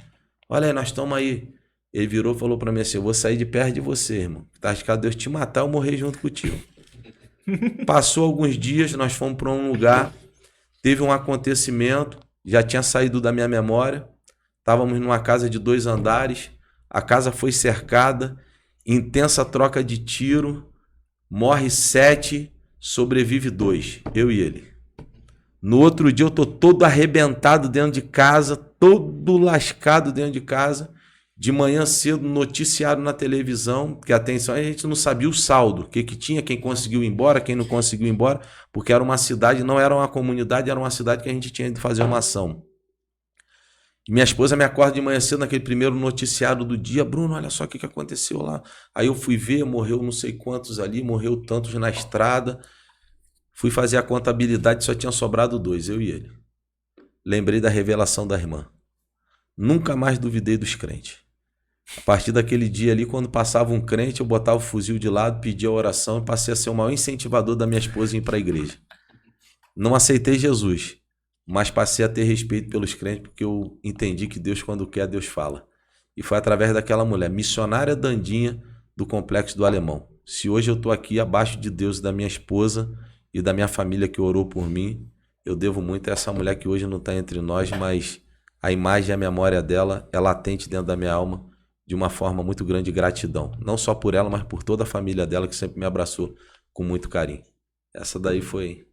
Olha aí, nós estamos aí Ele virou e falou para mim assim: eu vou sair de perto de você, irmão. Tá arriscado Deus te matar ou morrer junto contigo. Passou alguns dias, nós fomos para um lugar, teve um acontecimento, já tinha saído da minha memória. Estávamos numa casa de 2 andares, a casa foi cercada, intensa troca de tiro, morre 7, sobrevive 2, eu e ele. No outro dia eu tô todo arrebentado dentro de casa, todo lascado dentro de casa. De manhã cedo, noticiário na televisão, que atenção, a gente não sabia o saldo, o que tinha, quem conseguiu ir embora, quem não conseguiu ir embora, porque era uma cidade, não era uma comunidade, era uma cidade que a gente tinha de fazer uma ação. Minha esposa me acorda de manhã cedo naquele primeiro noticiário do dia: Bruno, olha só o que aconteceu lá. Aí eu fui ver, morreu não sei quantos ali, morreu tantos na estrada. Fui fazer a contabilidade, só tinha sobrado 2, eu e ele. Lembrei da revelação da irmã. Nunca mais duvidei dos crentes. A partir daquele dia ali, quando passava um crente, eu botava o fuzil de lado, pedia a oração e passei a ser o maior incentivador da minha esposa em ir para a igreja. Não aceitei Jesus, mas passei a ter respeito pelos crentes, porque eu entendi que Deus, quando quer, Deus fala. E foi através daquela mulher, missionária Dandinha, do Complexo do Alemão. Se hoje eu estou aqui abaixo de Deus e da minha esposa e da minha família que orou por mim, eu devo muito a essa mulher que hoje não está entre nós, mas a imagem e a memória dela é latente dentro da minha alma, de uma forma muito grande de gratidão. Não só por ela, mas por toda a família dela, que sempre me abraçou com muito carinho. Essa daí foi...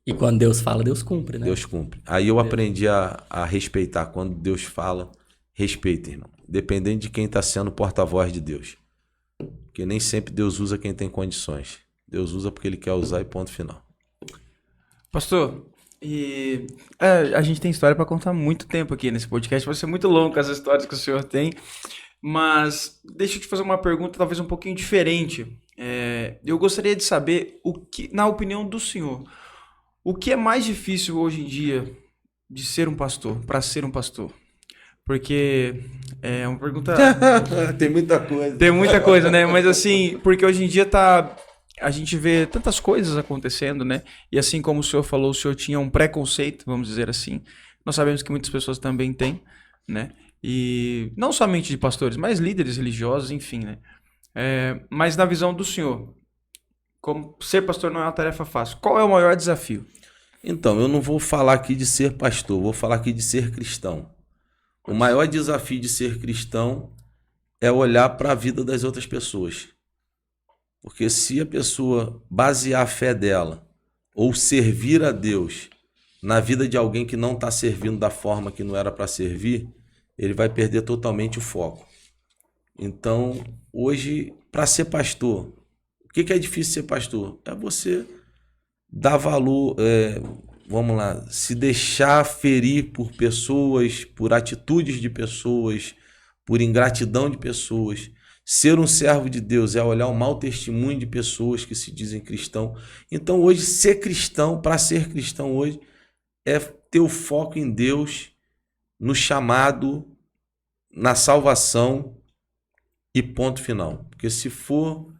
E quando Deus fala, Deus cumpre, né? Deus cumpre. Aí eu aprendi a respeitar. Quando Deus fala, respeita, irmão. Dependendo de quem está sendo porta-voz de Deus. Porque nem sempre Deus usa quem tem condições. Deus usa porque Ele quer usar e ponto final. Pastor, a gente tem história para contar muito tempo aqui nesse podcast. Vai ser muito longo as histórias que o senhor tem. Mas deixa eu te fazer uma pergunta talvez um pouquinho diferente. Eu gostaria de saber, na opinião do senhor, o que é mais difícil hoje em dia de ser um pastor, para ser um pastor? Porque é uma pergunta... Tem muita coisa. Tem muita coisa, né? Mas assim, porque hoje em dia a gente vê tantas coisas acontecendo, né? E assim como o senhor falou, o senhor tinha um preconceito, vamos dizer assim. Nós sabemos que muitas pessoas também têm, né? E não somente de pastores, mas líderes religiosos, enfim, né? Mas na visão do senhor, como ser pastor não é uma tarefa fácil. Qual é o maior desafio? Então, eu não vou falar aqui de ser pastor, vou falar aqui de ser cristão. O maior desafio de ser cristão é olhar para a vida das outras pessoas. Porque se a pessoa basear a fé dela ou servir a Deus na vida de alguém que não está servindo da forma que não era para servir, ele vai perder totalmente o foco. Então, hoje, para ser pastor, o que é difícil ser pastor? É você dar valor, vamos lá, se deixar ferir por pessoas, por atitudes de pessoas, por ingratidão de pessoas. Ser um servo de Deus é olhar o mau testemunho de pessoas que se dizem cristão. Então, hoje, ser cristão, para ser cristão hoje, é ter o foco em Deus, no chamado, na salvação e ponto final. Porque se for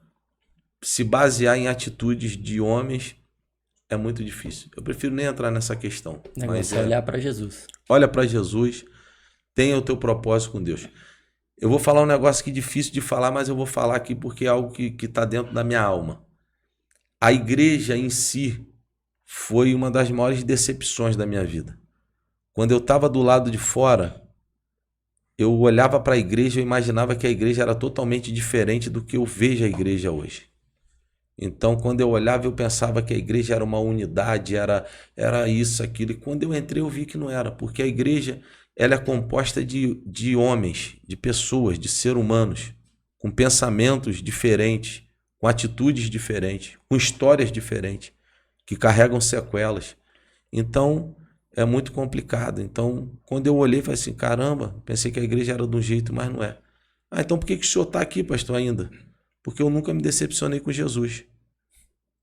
se basear em atitudes de homens, é muito difícil. Eu prefiro nem entrar nessa questão. O negócio é olhar para Jesus. Olha para Jesus, tenha o teu propósito com Deus. Eu vou falar um negócio que é difícil de falar, mas eu vou falar aqui porque é algo que está dentro da minha alma. A igreja em si foi uma das maiores decepções da minha vida. Quando eu estava do lado de fora, eu olhava para a igreja e imaginava que a igreja era totalmente diferente do que eu vejo a igreja hoje. Então, quando eu olhava, eu pensava que a igreja era uma unidade, era isso, aquilo. E quando eu entrei, eu vi que não era, porque a igreja ela é composta de homens, de pessoas, de seres humanos, com pensamentos diferentes, com atitudes diferentes, com histórias diferentes, que carregam sequelas. Então, é muito complicado. Então, quando eu olhei, falei assim, caramba, pensei que a igreja era de um jeito, mas não é. Então por que o senhor está aqui, pastor, ainda? Porque eu nunca me decepcionei com Jesus.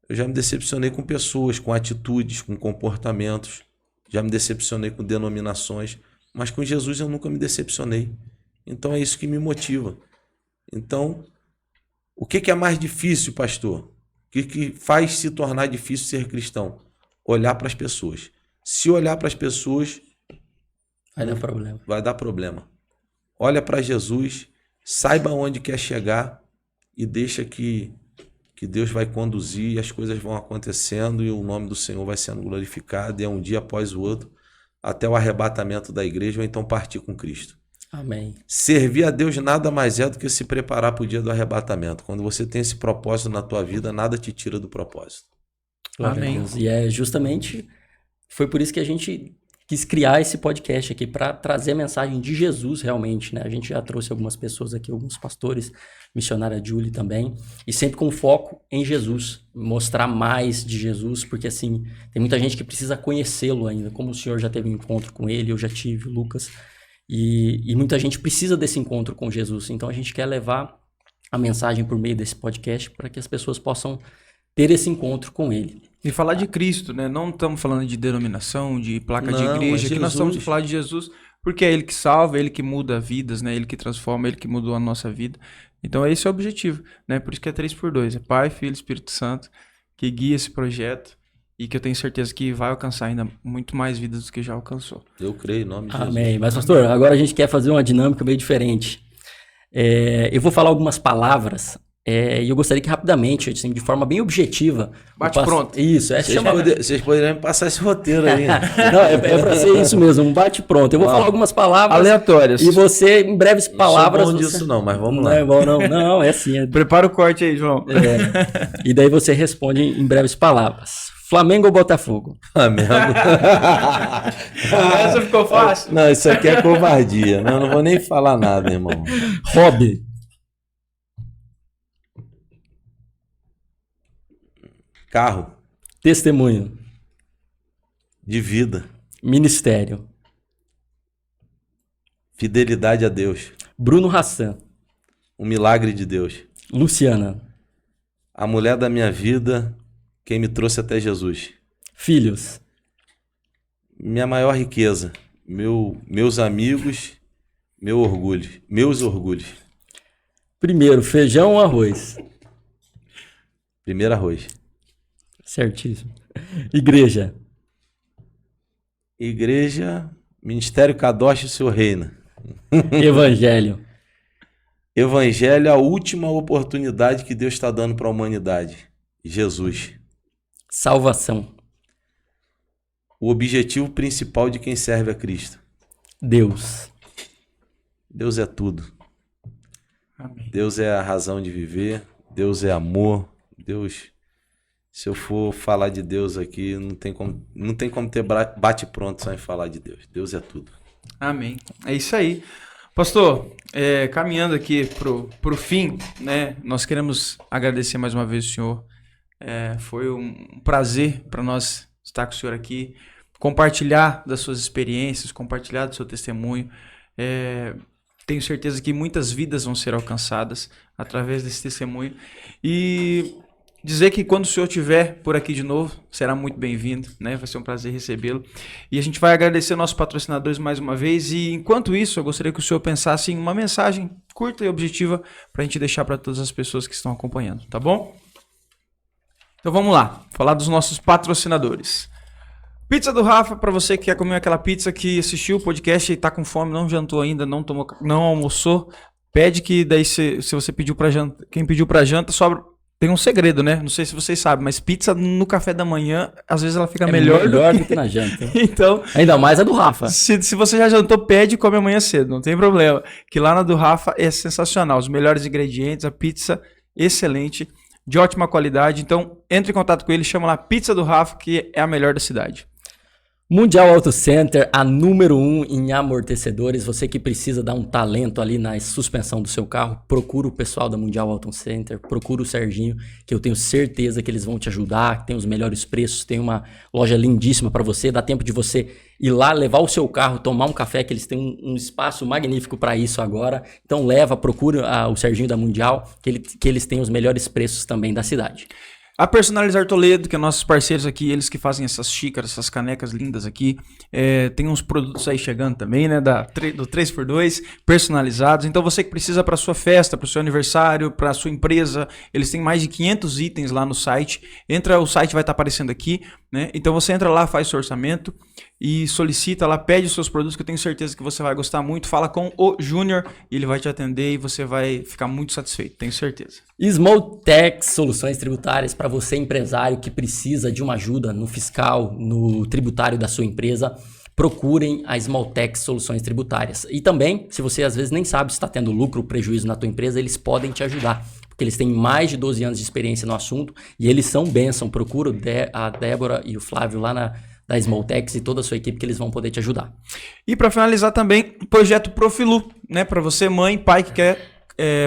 Eu já me decepcionei com pessoas, com atitudes, com comportamentos. Já me decepcionei com denominações. Mas com Jesus eu nunca me decepcionei. Então é isso que me motiva. Então, o que é mais difícil, pastor? O que faz se tornar difícil ser cristão? Olhar para as pessoas. Se olhar para as pessoas, vai dar problema. Vai dar problema. Olha para Jesus, saiba onde quer chegar e deixa que Deus vai conduzir e as coisas vão acontecendo e o nome do Senhor vai sendo glorificado, e é um dia após o outro, até o arrebatamento da igreja, ou então partir com Cristo. Amém. Servir a Deus nada mais é do que se preparar para o dia do arrebatamento. Quando você tem esse propósito na tua vida, nada te tira do propósito. Amém. E é justamente, foi por isso que a gente quis criar esse podcast aqui, para trazer a mensagem de Jesus realmente, né? A gente já trouxe algumas pessoas aqui, alguns pastores, missionária Julie também, e sempre com foco em Jesus, mostrar mais de Jesus, porque assim, tem muita gente que precisa conhecê-lo ainda, como o senhor já teve um encontro com ele, eu já tive, o Lucas, e muita gente precisa desse encontro com Jesus, então a gente quer levar a mensagem por meio desse podcast para que as pessoas possam ter esse encontro com ele. E falar de Cristo, né? Não estamos falando de denominação, de placa de Não, igreja, é aqui nós estamos Jesus. falando de Jesus, porque é Ele que salva, é Ele que muda vidas, né? Ele que transforma, é Ele que mudou a nossa vida. Então esse é o objetivo, né? Por isso que é 3x2, é Pai, Filho e Espírito Santo, que guia esse projeto e que eu tenho certeza que vai alcançar ainda muito mais vidas do que já alcançou. Eu creio em nome de Jesus. Amém. Mas pastor, agora a gente quer fazer uma dinâmica meio diferente. Eu vou falar algumas palavras, e eu gostaria que rapidamente, assim, de forma bem objetiva... Bate pronto. Isso, Vocês poderiam me passar esse roteiro aí. Não, é para ser isso mesmo, um bate pronto. Eu vou falar algumas palavras Aleatórias. e você, em breves palavras... Não sou bom disso não, mas vamos Não lá. é bom não, não, é assim. Prepara o corte aí, João. E daí você responde em breves palavras. Flamengo ou Botafogo? Flamengo. Essa ficou fácil. Não, isso aqui é covardia. Não vou nem falar nada, irmão. Hobby? Carro Testemunho? de vida. Ministério? Fidelidade a Deus. Bruno Hassan? Um milagre de Deus. Luciana? A mulher da minha vida, quem me trouxe até Jesus. Filhos? Minha maior riqueza. Meus amigos, meus orgulhos. Primeiro, feijão ou arroz? Primeiro arroz. Certíssimo. Igreja? Igreja, Ministério Kadosh, o Senhor reina. Evangelho? Evangelho é a última oportunidade que Deus está dando para a humanidade. Jesus. Salvação? O objetivo principal de quem serve a Cristo. Deus? Deus é tudo. Amém. Deus é a razão de viver. Deus é amor. Deus, se eu for falar de Deus aqui, não tem como ter bate pronto só em falar de Deus. Deus é tudo. Amém. É isso aí. Pastor, caminhando aqui pro fim, né? Nós queremos agradecer mais uma vez o senhor. Foi um prazer para nós estar com o senhor aqui, compartilhar das suas experiências, compartilhar do seu testemunho. Tenho certeza que muitas vidas vão ser alcançadas através desse testemunho. E dizer que quando o senhor estiver por aqui de novo, será muito bem-vindo, né? Vai ser um prazer recebê-lo. E a gente vai agradecer nossos patrocinadores mais uma vez. E enquanto isso, eu gostaria que o senhor pensasse em uma mensagem curta e objetiva para a gente deixar para todas as pessoas que estão acompanhando, tá bom? Então vamos lá, falar dos nossos patrocinadores. Pizza do Rafa, para você que quer comer aquela pizza, que assistiu o podcast e tá com fome, não jantou ainda, não almoçou, pede que daí se você pediu para janta, quem pediu para janta, sobra. Tem um segredo, né? Não sei se vocês sabem, mas pizza no café da manhã, às vezes ela fica melhor do que na janta. Então, ainda mais a do Rafa. Se você já jantou, pede e come amanhã cedo, não tem problema. Que lá na do Rafa é sensacional, os melhores ingredientes, a pizza excelente, de ótima qualidade. Então, entre em contato com ele, chama lá Pizza do Rafa, que é a melhor da cidade. Mundial Auto Center, a número 1 em amortecedores. Você que precisa dar um talento ali na suspensão do seu carro, procura o pessoal da Mundial Auto Center, procura o Serginho, que eu tenho certeza que eles vão te ajudar, tem os melhores preços, tem uma loja lindíssima para você, dá tempo de você ir lá, levar o seu carro, tomar um café, que eles têm um espaço magnífico para isso agora. Então procura o Serginho da Mundial, que eles têm os melhores preços também da cidade. A Personalizar Toledo, que é nossos parceiros aqui, eles que fazem essas xícaras, essas canecas lindas aqui. Tem uns produtos aí chegando também, né? Do 3x2, personalizados. Então você que precisa para sua festa, para o seu aniversário, para a sua empresa, eles têm mais de 500 itens lá no site. O site vai estar aparecendo aqui, né? Então você entra lá, faz seu orçamento, e solicita lá, pede os seus produtos que eu tenho certeza que você vai gostar muito. Fala com o Júnior e ele vai te atender e você vai ficar muito satisfeito, tenho certeza. Smalltex, soluções tributárias para você empresário que precisa de uma ajuda no fiscal, no tributário da sua empresa. Procurem a Smalltex Soluções Tributárias. E também, se você às vezes nem sabe se está tendo lucro ou prejuízo na tua empresa, eles podem te ajudar. Porque eles têm mais de 12 anos de experiência no assunto e eles são bênção. Procura a Débora e o Flávio lá da Smalltex e toda a sua equipe que eles vão poder te ajudar. E para finalizar também, o projeto Profilu, né? Para você, mãe, pai que quer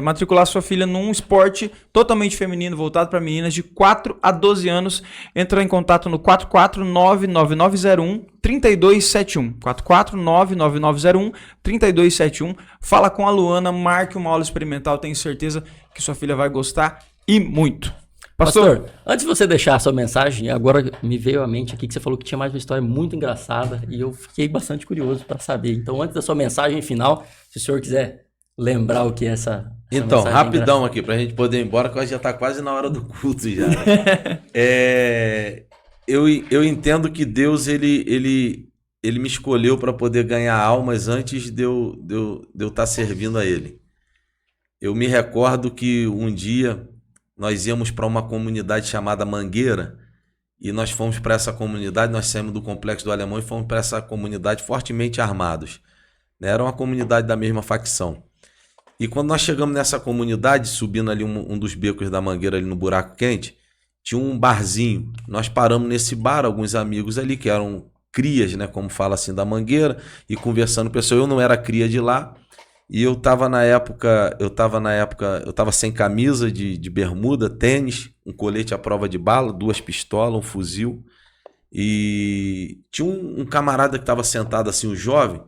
matricular sua filha num esporte totalmente feminino, voltado para meninas de 4 a 12 anos, entra em contato no 449-9901-3271. 449-9901-3271. Fala com a Luana, marque uma aula experimental, tenho certeza que sua filha vai gostar e muito. Pastor, antes de você deixar a sua mensagem, agora me veio à mente aqui que você falou que tinha mais uma história muito engraçada e eu fiquei bastante curioso para saber. Então, antes da sua mensagem final, se o senhor quiser lembrar o que é essa então, rapidão engraçada. aqui, pra gente poder ir embora, que já tá quase na hora do culto já. Eu entendo que Deus, ele me escolheu para poder ganhar almas antes de eu estar servindo a Ele. Eu me recordo que um dia nós íamos para uma comunidade chamada Mangueira e nós fomos para essa comunidade, nós saímos do Complexo do Alemão e fomos para essa comunidade fortemente armados. Era uma comunidade da mesma facção. E quando nós chegamos nessa comunidade, subindo ali um dos becos da Mangueira, ali no Buraco Quente, tinha um barzinho. Nós paramos nesse bar, alguns amigos ali, que eram crias, né, como fala assim, da Mangueira, e conversando com o pessoal. Eu não era cria de lá, e eu tava sem camisa de bermuda, tênis, um colete à prova de bala, 2 pistolas, um fuzil. E tinha um camarada que estava sentado assim, um jovem,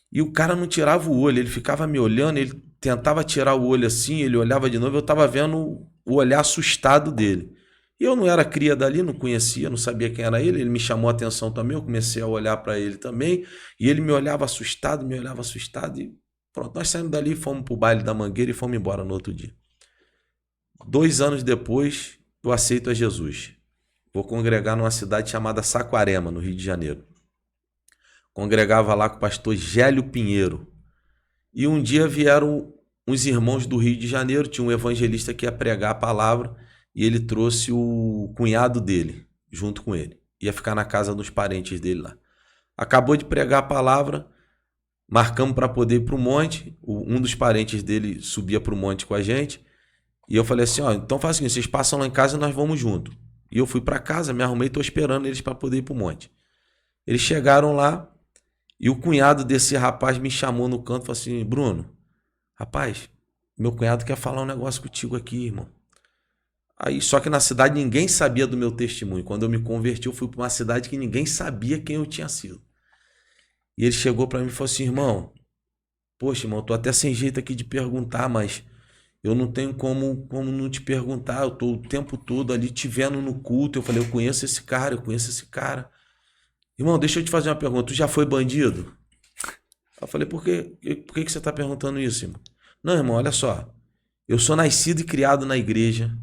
e o cara não tirava o olho, ele ficava me olhando, ele tentava tirar o olho assim, ele olhava de novo, eu tava vendo o olhar assustado dele. E eu não era cria dali, não conhecia, não sabia quem era ele me chamou a atenção também, eu comecei a olhar para ele também, e ele me olhava assustado, e pronto, nós saímos dali, fomos pro baile da Mangueira e fomos embora no outro dia. 2 anos depois, eu aceito a Jesus. Vou congregar numa cidade chamada Saquarema, no Rio de Janeiro. Congregava lá com o pastor Gélio Pinheiro. E um dia vieram uns irmãos do Rio de Janeiro, tinha um evangelista que ia pregar a palavra, e ele trouxe o cunhado dele, junto com ele. Ia ficar na casa dos parentes dele lá. Acabou de pregar a palavra, marcamos para poder ir para o monte, um dos parentes dele subia para o monte com a gente, e eu falei assim, então faz o seguinte, vocês passam lá em casa e nós vamos junto. E eu fui para casa, me arrumei, estou esperando eles para poder ir para o monte. Eles chegaram lá, e o cunhado desse rapaz me chamou no canto e falou assim, Bruno, rapaz, meu cunhado quer falar um negócio contigo aqui, irmão. Aí, só que na cidade ninguém sabia do meu testemunho. Quando eu me converti, eu fui para uma cidade que ninguém sabia quem eu tinha sido. E ele chegou para mim e falou assim, irmão, poxa, irmão, eu tô até sem jeito aqui de perguntar, mas eu não tenho como não te perguntar, eu tô o tempo todo ali te vendo no culto. Eu falei, eu conheço esse cara. Irmão, deixa eu te fazer uma pergunta, tu já foi bandido? Eu falei, por que você tá perguntando isso, irmão? Não, irmão, olha só, eu sou nascido e criado na igreja,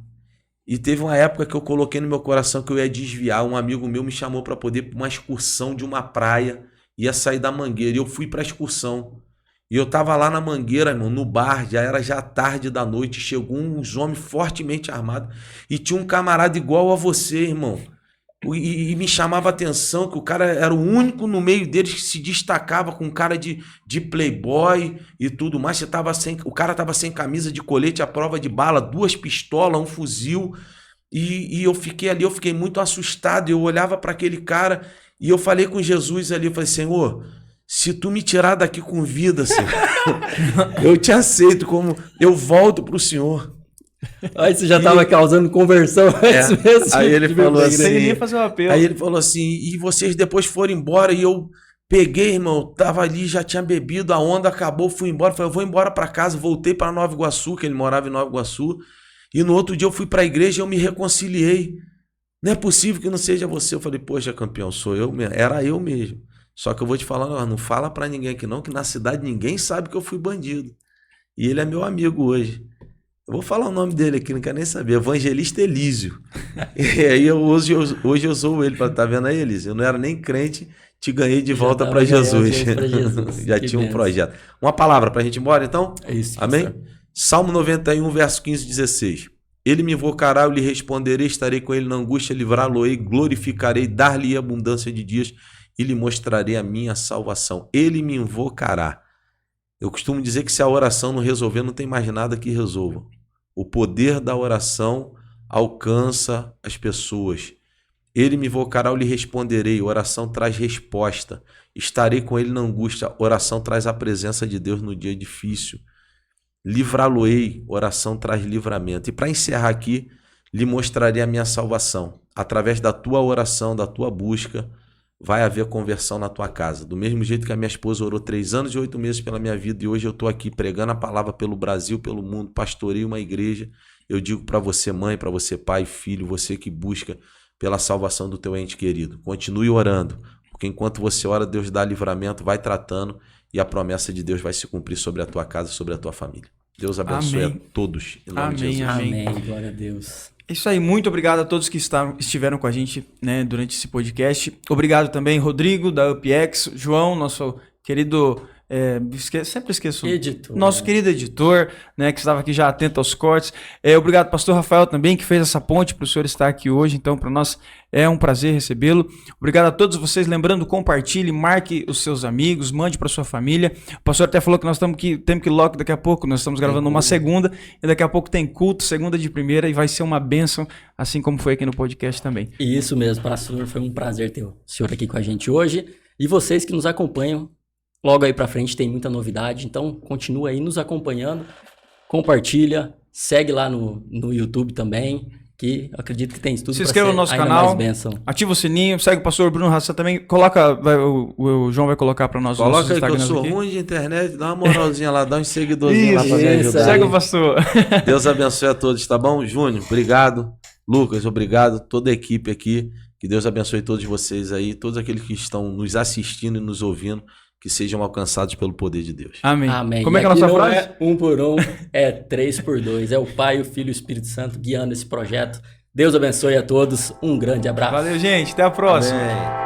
e teve uma época que eu coloquei no meu coração que eu ia desviar, um amigo meu me chamou para poder ir para uma excursão de uma praia, ia sair da Mangueira, e eu fui para a excursão, e eu tava lá na Mangueira, irmão, no bar, já era tarde da noite, chegou uns homens fortemente armados, e tinha um camarada igual a você, irmão, e me chamava a atenção que o cara era o único no meio deles que se destacava com cara de playboy e tudo mais. O cara tava sem camisa, de colete à prova de bala, 2 pistolas, um fuzil. E eu fiquei ali, eu fiquei muito assustado. Eu olhava para aquele cara e eu falei com Jesus ali, eu falei, Senhor, se tu me tirar daqui com vida, Senhor, eu te aceito, como eu volto pro Senhor. Aí você já estava causando conversão antes mesmo. Aí ele falou assim, fazer um apelo. Aí ele falou assim, e vocês depois foram embora, e eu peguei, irmão, tava ali, já tinha bebido, a onda acabou, fui embora, falei, eu vou embora para casa, voltei para Nova Iguaçu, que ele morava em Nova Iguaçu, e no outro dia eu fui para a igreja e eu me reconciliei. Não é possível que não seja você. Eu falei, poxa, campeão, sou eu mesmo, era eu mesmo. Só que eu vou te falar, não fala para ninguém aqui não, que na cidade ninguém sabe que eu fui bandido. E ele é meu amigo hoje. Eu vou falar o nome dele aqui, não quero nem saber. Evangelista Elísio. E aí hoje eu sou ele, tá vendo aí, Elísio? Eu não era nem crente, te ganhei de Já volta tava para ganhando Jesus. gente pra Jesus. Já Que tinha um benção. projeto. Uma palavra para a gente ir embora, então? É isso, Amém? pastor. Salmo 91, verso 15 e 16. Ele me invocará, eu lhe responderei, estarei com ele na angústia, livrá-lo-ei, glorificarei, dar-lhe abundância de dias e lhe mostrarei a minha salvação. Ele me invocará. Eu costumo dizer que se a oração não resolver, não tem mais nada que resolva. O poder da oração alcança as pessoas. Ele me invocará, eu lhe responderei. Oração traz resposta. Estarei com ele na angústia. Oração traz a presença de Deus no dia difícil. Livrá-lo-ei. Oração traz livramento. E para encerrar aqui, lhe mostrarei a minha salvação. Através da tua oração, da tua busca, vai haver conversão na tua casa. Do mesmo jeito que a minha esposa orou 3 anos e 8 meses pela minha vida e hoje eu estou aqui pregando a palavra pelo Brasil, pelo mundo, pastorei uma igreja. Eu digo para você mãe, para você pai, filho, você que busca pela salvação do teu ente querido. Continue orando, porque enquanto você ora, Deus dá livramento, vai tratando e a promessa de Deus vai se cumprir sobre a tua casa, sobre a tua família. Deus abençoe Amém. a todos. Em nome de Amém, Jesus. amém. Amém. Glória a Deus. É isso aí, muito obrigado a todos que estiveram com a gente, né, durante esse podcast. Obrigado também, Rodrigo, da UpX, João, nosso querido, sempre esqueço, Editor, nosso né? querido editor, né, que estava aqui já atento aos cortes. Obrigado, pastor Rafael também, que fez essa ponte para o senhor estar aqui hoje, então para nós é um prazer recebê-lo. Obrigado a todos vocês, lembrando, compartilhe, marque os seus amigos, mande para sua família. O pastor até falou que nós temos que logo daqui a pouco, nós estamos gravando uma segunda, e daqui a pouco tem culto, segunda de primeira, e vai ser uma bênção, assim como foi aqui no podcast também. Isso mesmo, pastor. Foi um prazer ter o senhor aqui com a gente hoje. E vocês que nos acompanham, logo aí pra frente tem muita novidade. Então, continua aí nos acompanhando. Compartilha. Segue lá no YouTube também, que eu acredito que tem tudo Se pra inscreva ser no nosso ainda canal, mais bênção. ativa o sininho, segue o pastor Bruno Hassan também. Coloca, o João vai colocar para nós os nossos Coloca aí que eu Instagrams sou aqui. ruim de internet, dá uma moralzinha lá, dá uns seguidorzinhos lá pra me Isso, ajudar. Segue aí. o pastor. Deus abençoe a todos, tá bom? Júnior, obrigado. Lucas, obrigado. Toda a equipe aqui. Que Deus abençoe todos vocês aí, todos aqueles que estão nos assistindo e nos ouvindo, que sejam alcançados pelo poder de Deus. Amém. Amém. Como é que é a Aqui nossa não frase? é 1 por 1, é 3 por 2. É o Pai, o Filho e o Espírito Santo guiando esse projeto. Deus abençoe a todos. Um grande abraço. Valeu, gente. Até a próxima. Amém.